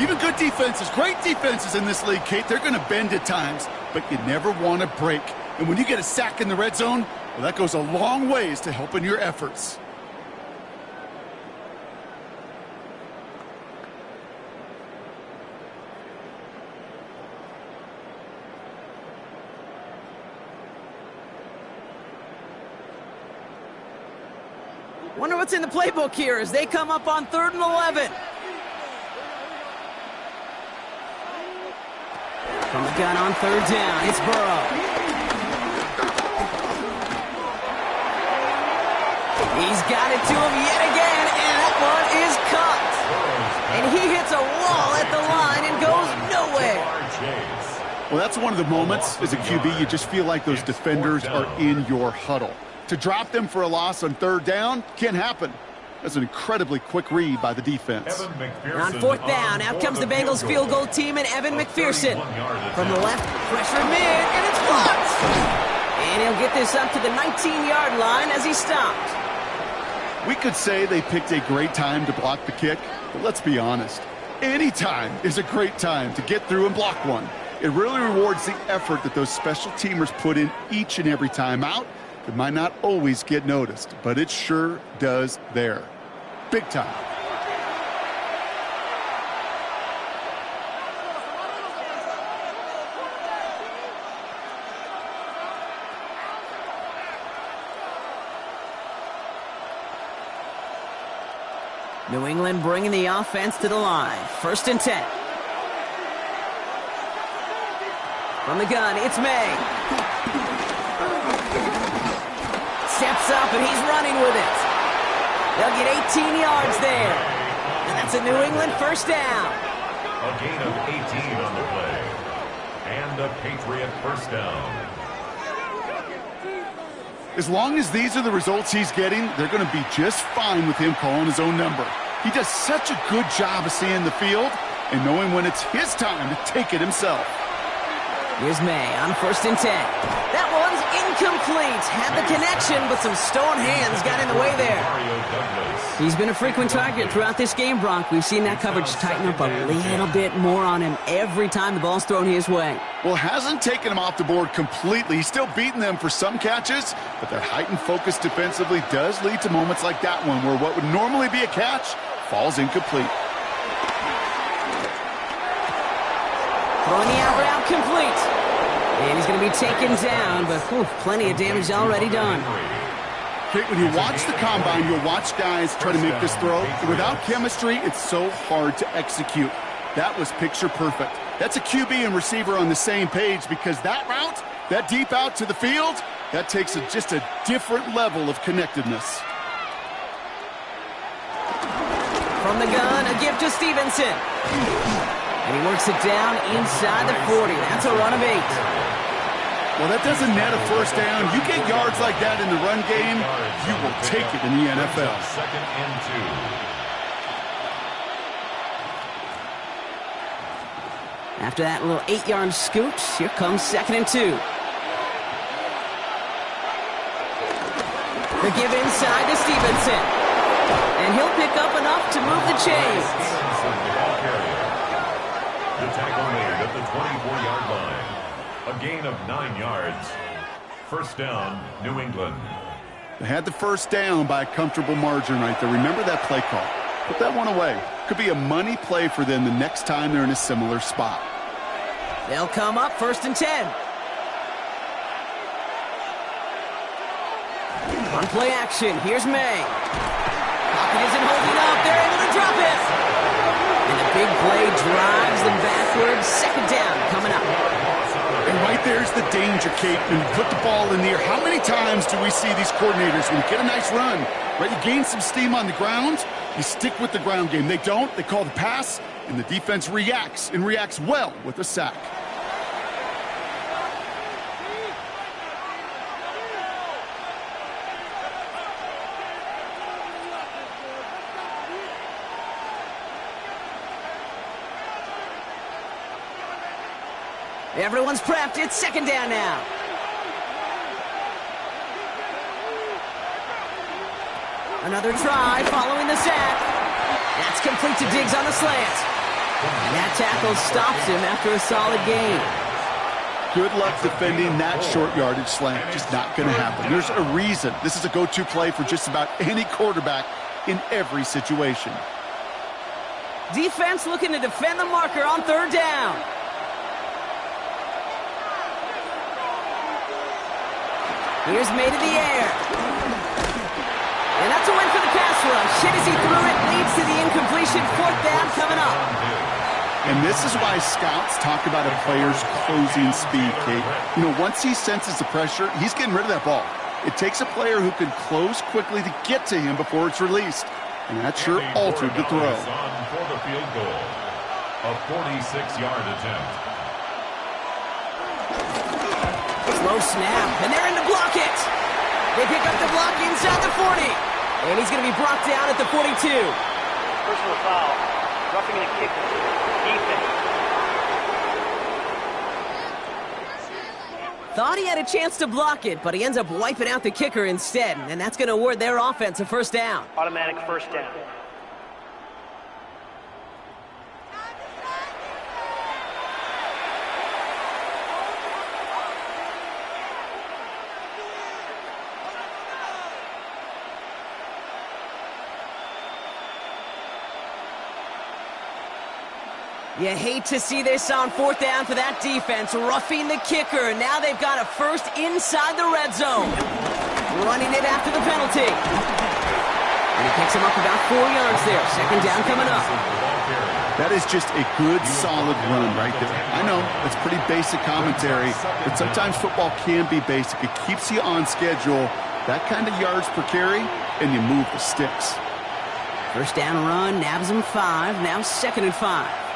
Even good defenses, great defenses in this league, Kate, they're going to bend at times, but you never want to break. And when you get a sack in the red zone, well, that goes a long ways to helping your efforts. Wonder what's in the playbook here as they come up on 3rd and 11. From the gun on 3rd down, it's Burrow. He's got it to him yet again, and that one is caught. And he hits a wall at the line and goes nowhere. Well, that's one of the moments as a QB you just feel like those defenders are in your huddle. To drop them for a loss on 3rd down can't happen. That's an incredibly quick read by the defense. On 4th down, out comes the Bengals field goal team and Evan McPherson. From the left, pressure mid, and it's blocked. And he'll get this up to the 19-yard line as he stopped. We could say they picked a great time to block the kick, but let's be honest. Any time is a great time to get through and block one. It really rewards the effort that those special teamers put in each and every time out. It might not always get noticed, but it sure does there. Big time. New England bringing the offense to the line. 1st and 10. From the gun, it's May. Steps up, and he's running with it. They'll get 18 yards there. And that's a New England first down. A gain of 18 on the play. And a Patriot first down. As long as these are the results he's getting, they're going to be just fine with him calling his own number. He does such a good job of seeing the field and knowing when it's his time to take it himself. Here's May on 1st and 10. That one's Incomplete. Had the connection, but some stone hands got in the way there. He's been a frequent target throughout this game, Brock. We've seen that coverage tighten up a little bit more on him every time the ball's thrown his way. Well, hasn't taken him off the board completely. He's still beating them for some catches, but that heightened focus defensively does lead to moments like that one where what would normally be a catch falls incomplete. Throwing the out route complete. And he's going to be taken down, but plenty of damage already done. Kate, when you watch the combine, you'll watch guys try to make this throw. Without chemistry, it's so hard to execute. That was picture perfect. That's a QB and receiver on the same page because that route, that deep out to the field, that takes just a different level of connectedness. From the gun, a gift to Stevenson. And he works it down inside the 40. That's a run of 8. Well, that doesn't net a first down. You get yards like that in the run game, you will take it in the NFL. Second and 2. After that little 8-yard scoot, here comes 2nd and 2. The give inside to Stevenson. And he'll pick up enough to move the chains. The tackle made at the 24-yard line. A gain of 9 yards. First down, New England. They had the first down by a comfortable margin right there. Remember that play call. Put that one away. Could be a money play for them the next time they're in a similar spot. They'll come up 1st and 10. On play action, here's May. Pocket isn't holding up. They're able to drop it. And the big play drives them backwards. 2nd down coming up. And right there's the danger, Kate. When you put the ball in the air, how many times do we see these coordinators, when you get a nice run, right, you gain some steam on the ground, you stick with the ground game. They don't. They call the pass, and the defense reacts, and reacts well with a sack. Everyone's prepped. It's 2nd down now. Another try following the sack. That's complete to Diggs on the slant. And that tackle stops him after a solid gain. Good luck defending that short yardage slant. Just not going to happen. There's a reason. This is a go-to play for just about any quarterback in every situation. Defense looking to defend the marker on 3rd down. Here's May to the air. And that's a win for the pass rush. Hit as he threw it, leads to the incompletion. 4th down coming up. And this is why scouts talk about a player's closing speed, Kate. You know, once he senses the pressure, he's getting rid of that ball. It takes a player who can close quickly to get to him before it's released. And that sure altered the throw. For the field goal. A 46-yard attempt. Slow snap, and they're in to block it. They pick up the block inside the 40. And he's going to be brought down at the 42. Personal foul. Roughing the kicker. Defense. Thought he had a chance to block it, but he ends up wiping out the kicker instead. And that's going to award their offense a 1st down. Automatic 1st down. You hate to see this on 4th down for that defense, roughing the kicker. Now they've got a first inside the red zone. Running it after the penalty. And he picks him up about 4 yards there. 2nd down coming up. That is just a good, solid run right there. I know, it's pretty basic commentary, but sometimes football can be basic. It keeps you on schedule, that kind of yards per carry, and you move the sticks. 1st down run, nabs him 5. Now 2nd and 5.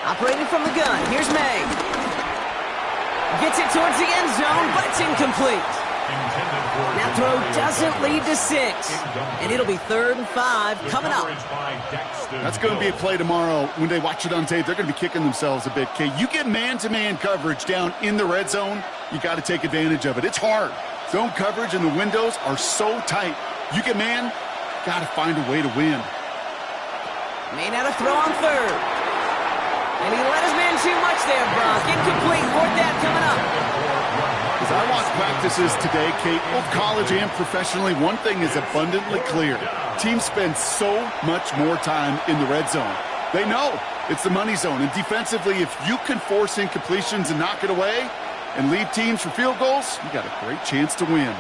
Operating from the gun, here's May. Gets it towards the end zone, but it's incomplete. Now That throw doesn't lead to 6. And it'll be 3rd and 5 coming up. That's going to be a play tomorrow. When they watch it on tape, they're going to be kicking themselves a bit. Okay, you get man-to-man coverage down in the red zone, you got to take advantage of it. It's hard. Zone coverage and the windows are so tight. You get man, got to find a way to win. Made out a throw on 3rd. And he let his man too much there, Brock. Incomplete. 4th down coming up. As I watch practices today, Kate, both college and professionally, one thing is abundantly clear. Teams spend so much more time in the red zone. They know it's the money zone. And defensively, if you can force incompletions and knock it away and leave teams for field goals, you got a great chance to win.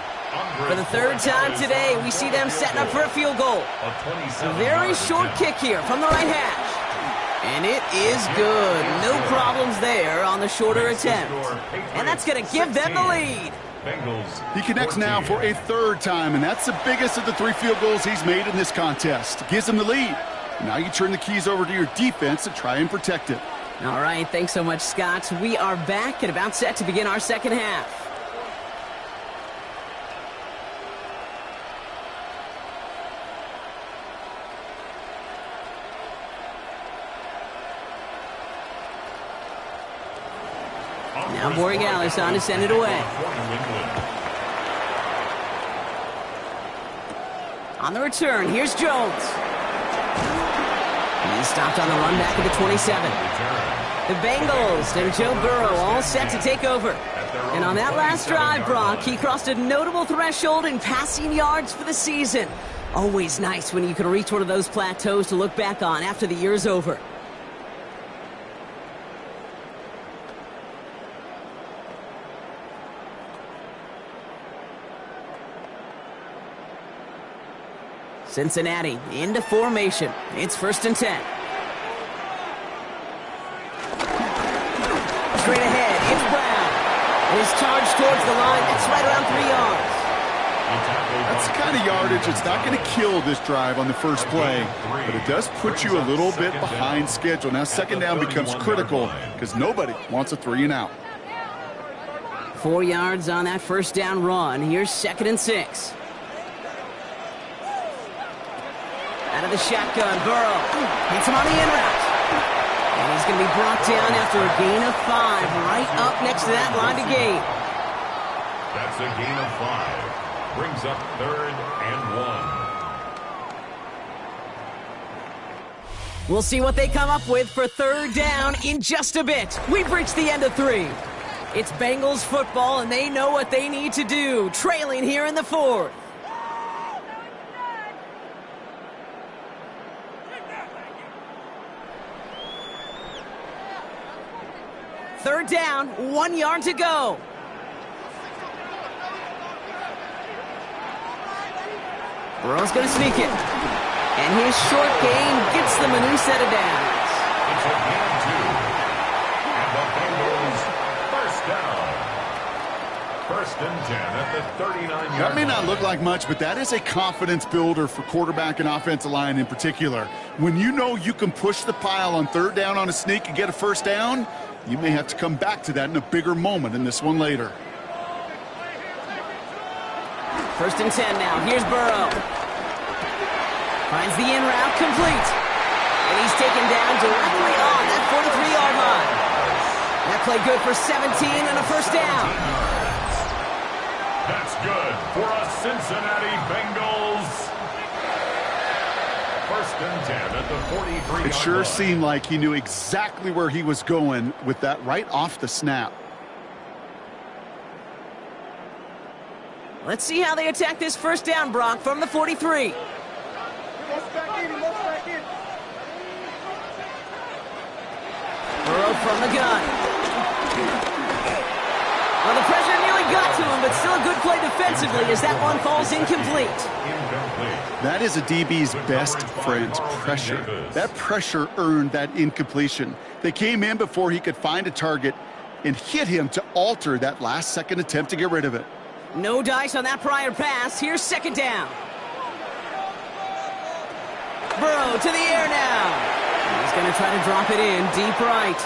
For the 3rd time today, we see them setting up for a field goal. A very short kick here from the right hash. And it is good. No problems there on the shorter attempt. And that's going to give them the lead. He connects now for a 3rd time, and that's the biggest of the 3 field goals he's made in this contest. Gives him the lead. Now you turn the keys over to your defense to try and protect it. All right, thanks so much, Scott. We are back and about set to begin our second half. Now Borregales on to send it away. On the return, here's Jones. He's stopped on the run back at the 27. The Bengals and Joe Burrow all set to take over. And on that last drive, Brock, he crossed a notable threshold in passing yards for the season. Always nice when you can reach one of those plateaus to look back on after the year's over. Cincinnati into formation. It's 1st and 10. Straight ahead, it's Brown. And his charge towards the line, that's right around 3 yards. That's the kind of yardage it's not going to kill this drive on the first play, but it does put you a little bit behind schedule. Now 2nd down becomes critical because nobody wants a 3 and out. 4 yards on that 1st down run. Here's 2nd and 6. Out of the shotgun, Burrow hits him on the in route. And he's going to be brought down after a gain of 5, right up next to that line to gain. That's a gain of 5. Brings up 3rd and 1. We'll see what they come up with for 3rd down in just a bit. We've reached the end of 3. It's Bengals football, and they know what they need to do, trailing here in the 4th. Third down, 1 yard to go. Burrow's going to sneak it. And his short gain gets them a new set of downs. It's a gain of 2. And the Bengals first down. 1st and 10 at the 39-yard line. That may not look like much, but that is a confidence builder for quarterback and offensive line in particular. When you know you can push the pile on 3rd down on a sneak and get a 1st down, you may have to come back to that in a bigger moment in this one later. 1st and 10 now. Here's Burrow. Finds the in route complete. And he's taken down directly on that 43-yard line. That play good for 17 and a 1st down. That's good for a Cincinnati Bengals. 1st and 10 at the 43-yard line. It sure seemed like he knew exactly where he was going with that right off the snap. Let's see how they attack this 1st down, Brock, from the 43. Burrow from the gun. Well, the pressure nearly got to him, but still a good play defensively as that one falls incomplete. That is a DB's best friend, pressure. That pressure earned that incompletion. They came in before he could find a target and hit him to alter that last-second attempt to get rid of it. No dice on that prior pass. Here's 2nd down. Burrow to the air now. He's going to try to drop it in deep right.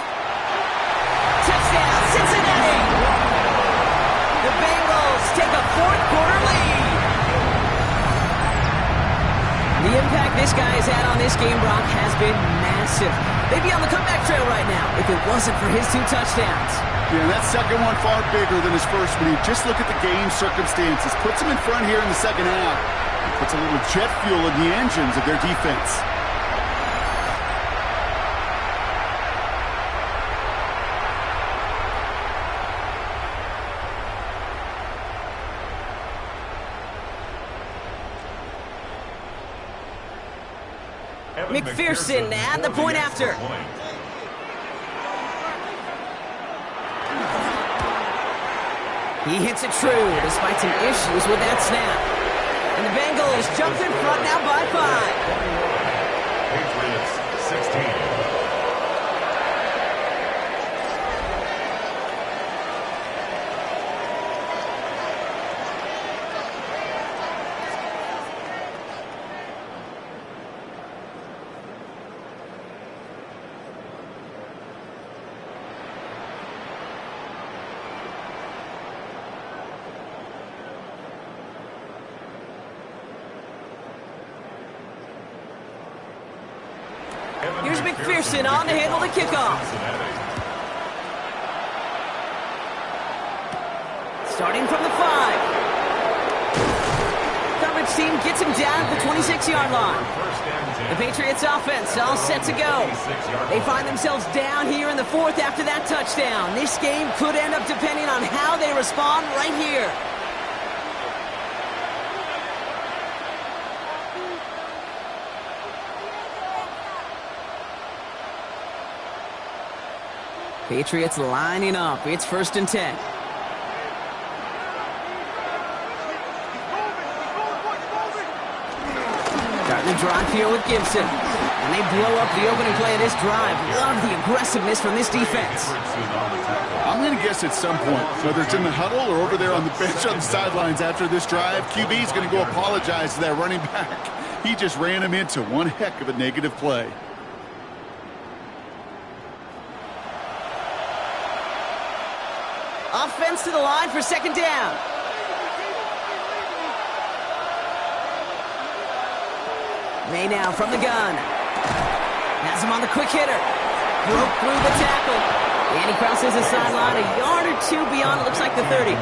Touchdown, Cincinnati! The Bengals take a 4th quarter lead. The impact this guy has had on this game, Brock, has been massive. They'd be on the comeback trail right now if it wasn't for his 2 touchdowns. Yeah, that second one far bigger than his first when you just look at the game circumstances. Puts them in front here in the second half. Puts a little jet fuel in the engines of their defense. McPherson at the point after. He hits it true despite some issues with that snap. And the Bengals jump in front now by 5. Patriots 16. Here's McPherson on to handle the kickoff. Starting from the 5. Coverage team gets him down at the 26-yard line. The Patriots offense all set to go. They find themselves down here in the 4th after that touchdown. This game could end up depending on how they respond right here. Patriots lining up. It's 1st and 10. Starting to drive here with Gibson. And they blow up the opening play of this drive. Love the aggressiveness from this defense. I'm going to guess at some point, whether it's in the huddle or over there on the bench on the sidelines after this drive, QB is going to go apologize to that running back. He just ran him into one heck of a negative play. Offense to the line for 2nd down. May now from the gun. Has him on the quick hitter. Broke through the tackle. And he crosses the sideline a yard or 2 beyond, it looks like the 30.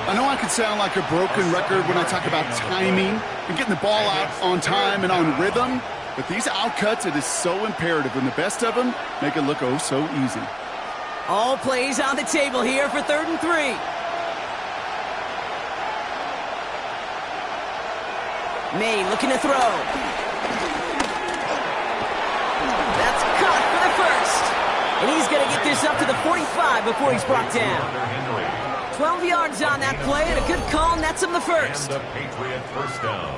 I know I could sound like a broken record when I talk about timing and getting the ball out on time and on rhythm, but these outcuts, it is so imperative, and the best of them make it look oh so easy. All plays on the table here for 3rd and 3. May looking to throw. That's caught for the 1st. And he's going to get this up to the 45 before he's brought down. 12 yards on that play, and a good call nets him the 1st. And the Patriot 1st down.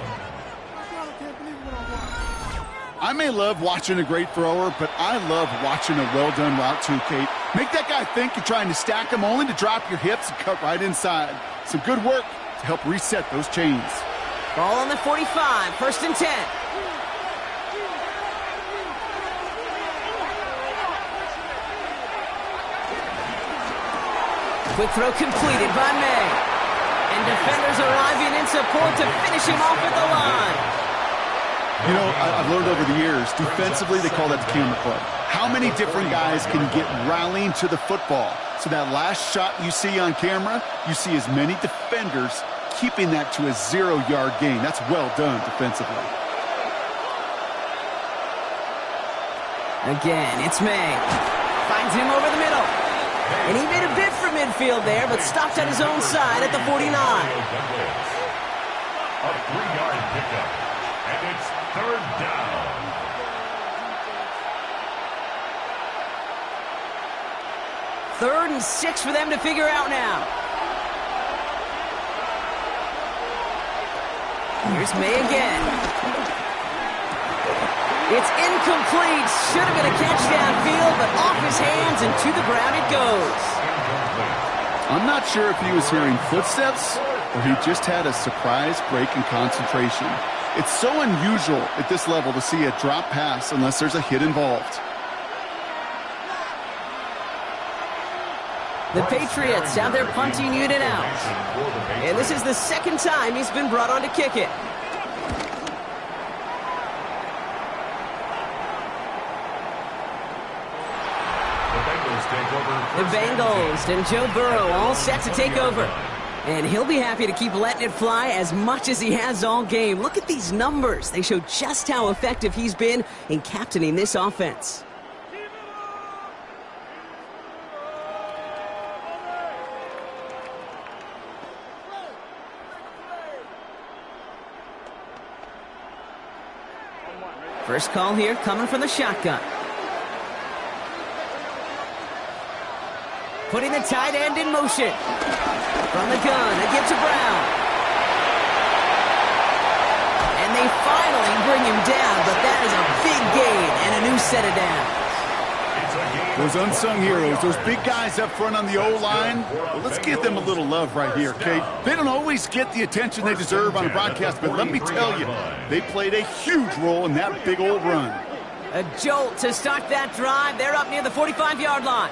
I may love watching a great thrower, but I love watching a well-done route too, Kate. Make that guy think you're trying to stack him only to drop your hips and cut right inside. Some good work to help reset those chains. Ball on the 45, 1st and 10. Quick throw completed by May. And defenders arriving in support to finish him off at the line. You know, I've learned over the years, defensively, they call that the camera play. How many different guys can get rallying to the football? So that last shot you see on camera, you see as many defenders keeping that to a 0-yard gain. That's well done defensively. Again, it's May. Finds him over the middle. And he made a bid for midfield there, but stopped at his own side at the 49. A 3-yard pickup. And it's 3rd down. Third and 6 for them to figure out now. Here's May again. It's incomplete. Should have been a catch downfield, but off his hands and to the ground it goes. I'm not sure if he was hearing footsteps or he just had a surprise break in concentration. It's so unusual at this level to see a drop pass unless there's a hit involved. The Patriots have their punting unit out. And this is the 2nd time he's been brought on to kick it. take over. The Bengals and Joe Burrow all set to take over. And he'll be happy to keep letting it fly as much as he has all game. Look at these numbers. They show just how effective he's been in captaining this offense. First call here coming from the shotgun. Putting the tight end in motion. From the gun, they give to Brown. And they finally bring him down, but that is a big gain and a new set of downs. Those unsung heroes, those big guys up front on the O-line, well, let's give them a little love right here, Kate. They don't always get the attention they deserve on a broadcast, but let me tell you, they played a huge role in that big old run. A jolt to start that drive. They're up near the 45-yard line.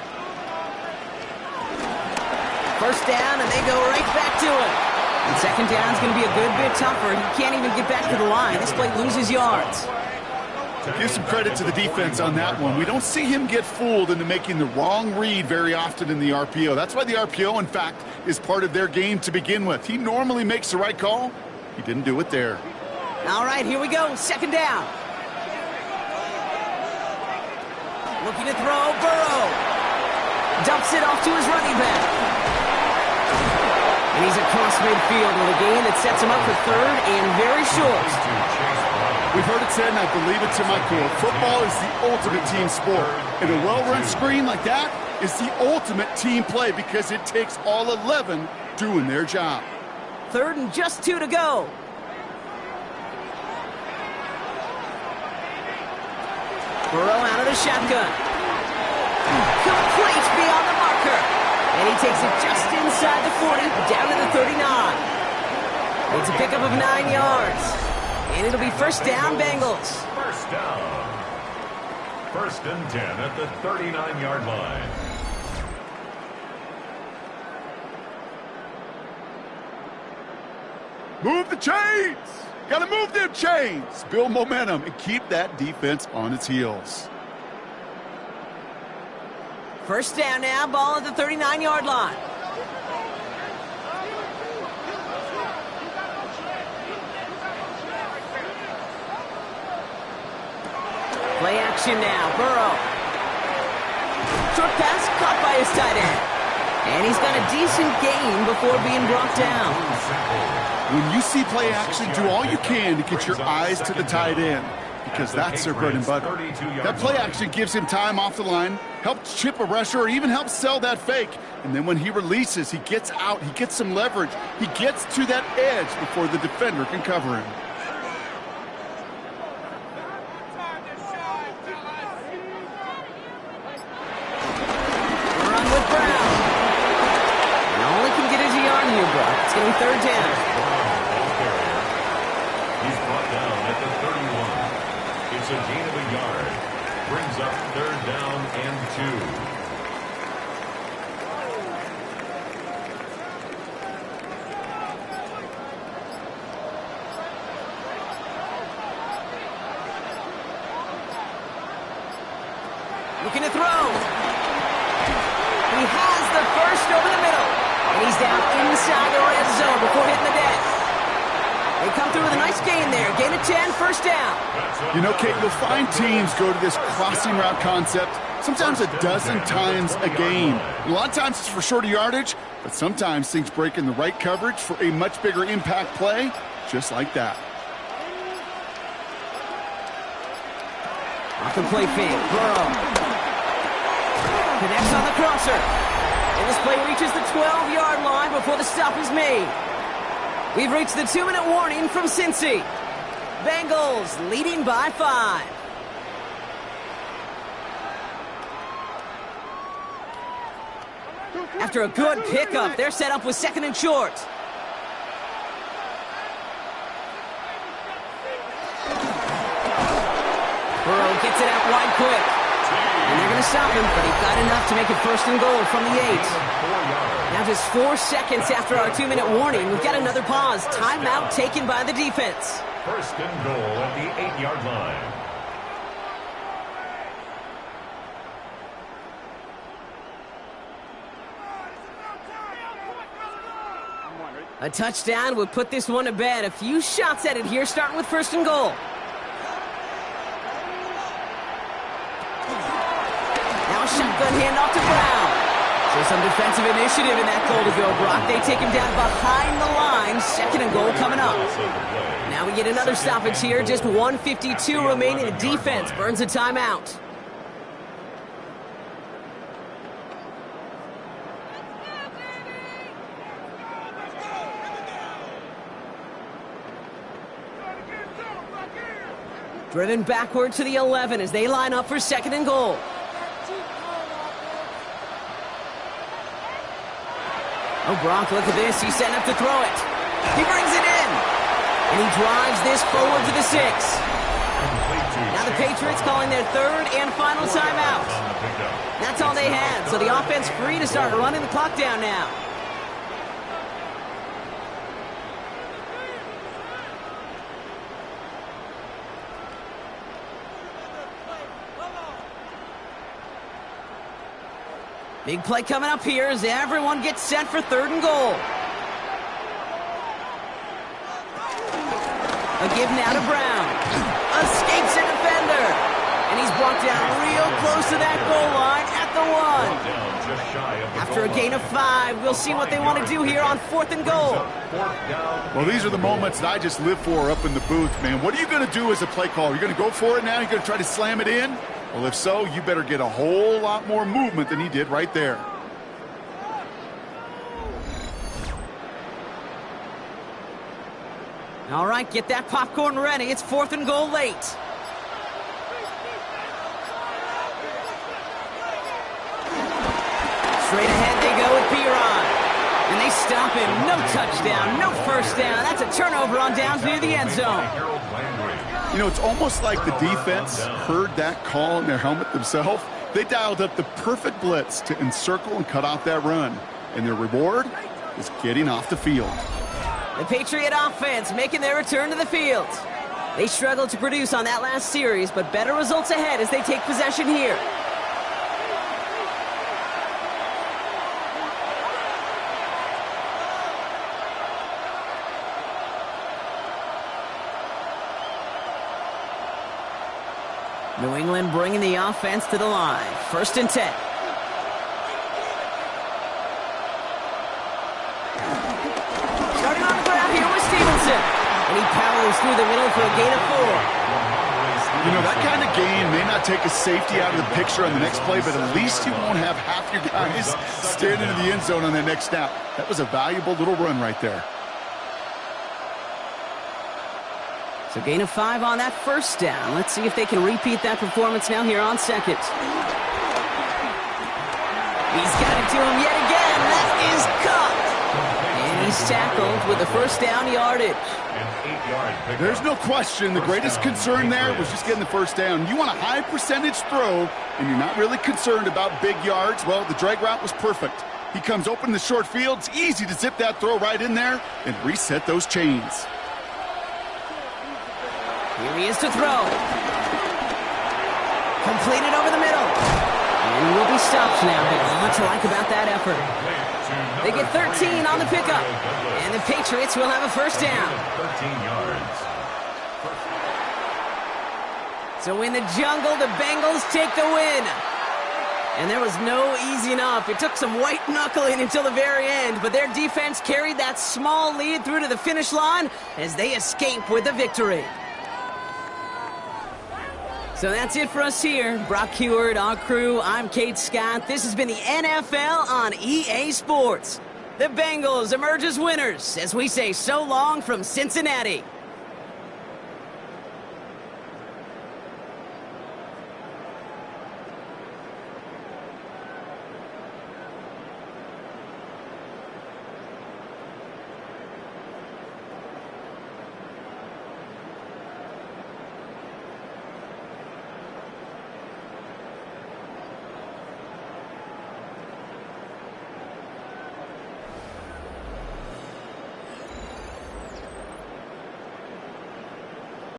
First down, and they go right back to it. And second down's going to be a good bit tougher. He can't even get back to the line. This play loses yards. Give some credit to the defense on that one. We don't see him get fooled into making the wrong read very often in the RPO. That's why the RPO, in fact, is part of their game to begin with. He normally makes the right call. He didn't do it there. All right, here we go. Second down. Looking to throw. Burrow dumps it off to his running back. And he's across midfield with a gain that sets him up for third and very short. We've heard it said, and I believe it to my core, football is the ultimate team sport. And a well-run screen like that is the ultimate team play because it takes all 11 doing their job. Third and just 2 to go. Burrow out of the shotgun. Complete beyond the marker. And he takes it just inside the 40, down to the 39. It's a pickup of 9 yards. And it'll be first down, Bengals. First down. First and 10 at the 39-yard line. Move the chains! Gotta move them chains! Build momentum and keep that defense on its heels. First down now, ball at the 39-yard line. Play action now, Burrow. Short pass caught by his tight end. And he's got a decent gain before being brought down. When you see play action, do all you can to get your eyes to the tight end, because that's their bread and butter. That play action gives him time off the line, helps chip a rusher, or even helps sell that fake. And then when he releases, he gets out, he gets some leverage. He gets to that edge before the defender can cover him. Run with Brown. And all he can get is a yard here, Brock. It's going to be third down. He's brought down at the 31. It's a gain of a yard. Brings up third down and 2. Looking to throw. He has the first over the middle. And he's down inside the red zone before hitting the deck. They come through with a nice gain there. Gain of 10, first down. You know, Kate, you'll find teams go to this crossing route concept sometimes a dozen times a game. And a lot of times it's for shorter yardage, but sometimes things break in the right coverage for a much bigger impact play, just like that. Off the play fake, Burrow. Connects on the crosser. And this play reaches the 12-yard line before the stop is made. We've reached the 2-minute warning from Cincy. Bengals leading by 5. After a good pickup, they're set up with second and short. Burrow gets it out wide quick. And they're going to stop him, but he got enough to make it first and goal from the 8. Now just 4 seconds after our 2-minute warning, we've got another pause. Timeout taken by the defense. First and goal at the 8-yard line. A touchdown would put this one to bed. A few shots at it here, starting with 1st and goal. Now a shotgun handoff to Brown. So some defensive initiative in that goal to go, Brock. They take him down behind the line. 2nd and goal coming up. Now we get another stoppage here. Just 1:52 remaining. The defense burns a timeout. Driven backward to the 11 as they line up for 2nd and goal. Oh, Brock, look at this. He's setting up to throw it. He brings it in. And he drives this forward to the 6. Now the Patriots calling their 3rd and final timeout. That's all they had, so the offense free to start running the clock down now. Big play coming up here as everyone gets set for 3rd and goal. A give now to Brown. Escapes a defender. And he's brought down real close to that goal line at the 1. After a gain of 5, we'll see what they want to do here on 4th and goal. Well, these are the moments that I just live for up in the booth, man. What are you going to do as a play caller? You're going to go for it now? You're going to try to slam it in? Well, if so, you better get a whole lot more movement than he did right there. All right, get that popcorn ready. It's 4th and goal late. Straight ahead they go with Piron. And they stop him. No touchdown, no 1st down. That's a turnover on downs near the end zone. You know, it's almost like the defense heard that call in their helmet themselves. They dialed up the perfect blitz to encircle and cut off that run. And their reward is getting off the field. The Patriot offense making their return to the field. They struggled to produce on that last series, but better results ahead as they take possession here. New England bringing the offense to the line. 1st and 10. Starting on the ground here with Stevenson. And he powers through the middle for a gain of 4. You know, that kind of gain may not take a safety out of the picture on the next play, but at least you won't have half your guys standing in the end zone on that next snap. That was a valuable little run right there. So gain of 5 on that 1st down. Let's see if they can repeat that performance now here on 2nd. He's got it to him yet again. That is caught. And he's tackled with the 1st down yardage. There's no question the greatest concern there was just getting the 1st down. You want a high percentage throw, and you're not really concerned about big yards. Well, the drag route was perfect. He comes open in the short field. It's easy to zip that throw right in there and reset those chains. Here he is to throw. Completed over the middle. And he will be stopped now, but not to like about that effort. They get 13 on the pickup. And the Patriots will have a 1st down. 13 yards. So in the jungle, the Bengals take the win. And there was no easing up. It took some white knuckling until the very end, but their defense carried that small lead through to the finish line as they escape with the victory. So that's it for us here. Brock Heward, our crew, I'm Kate Scott. This has been the NFL on EA Sports. The Bengals emerge as winners as we say so long from Cincinnati.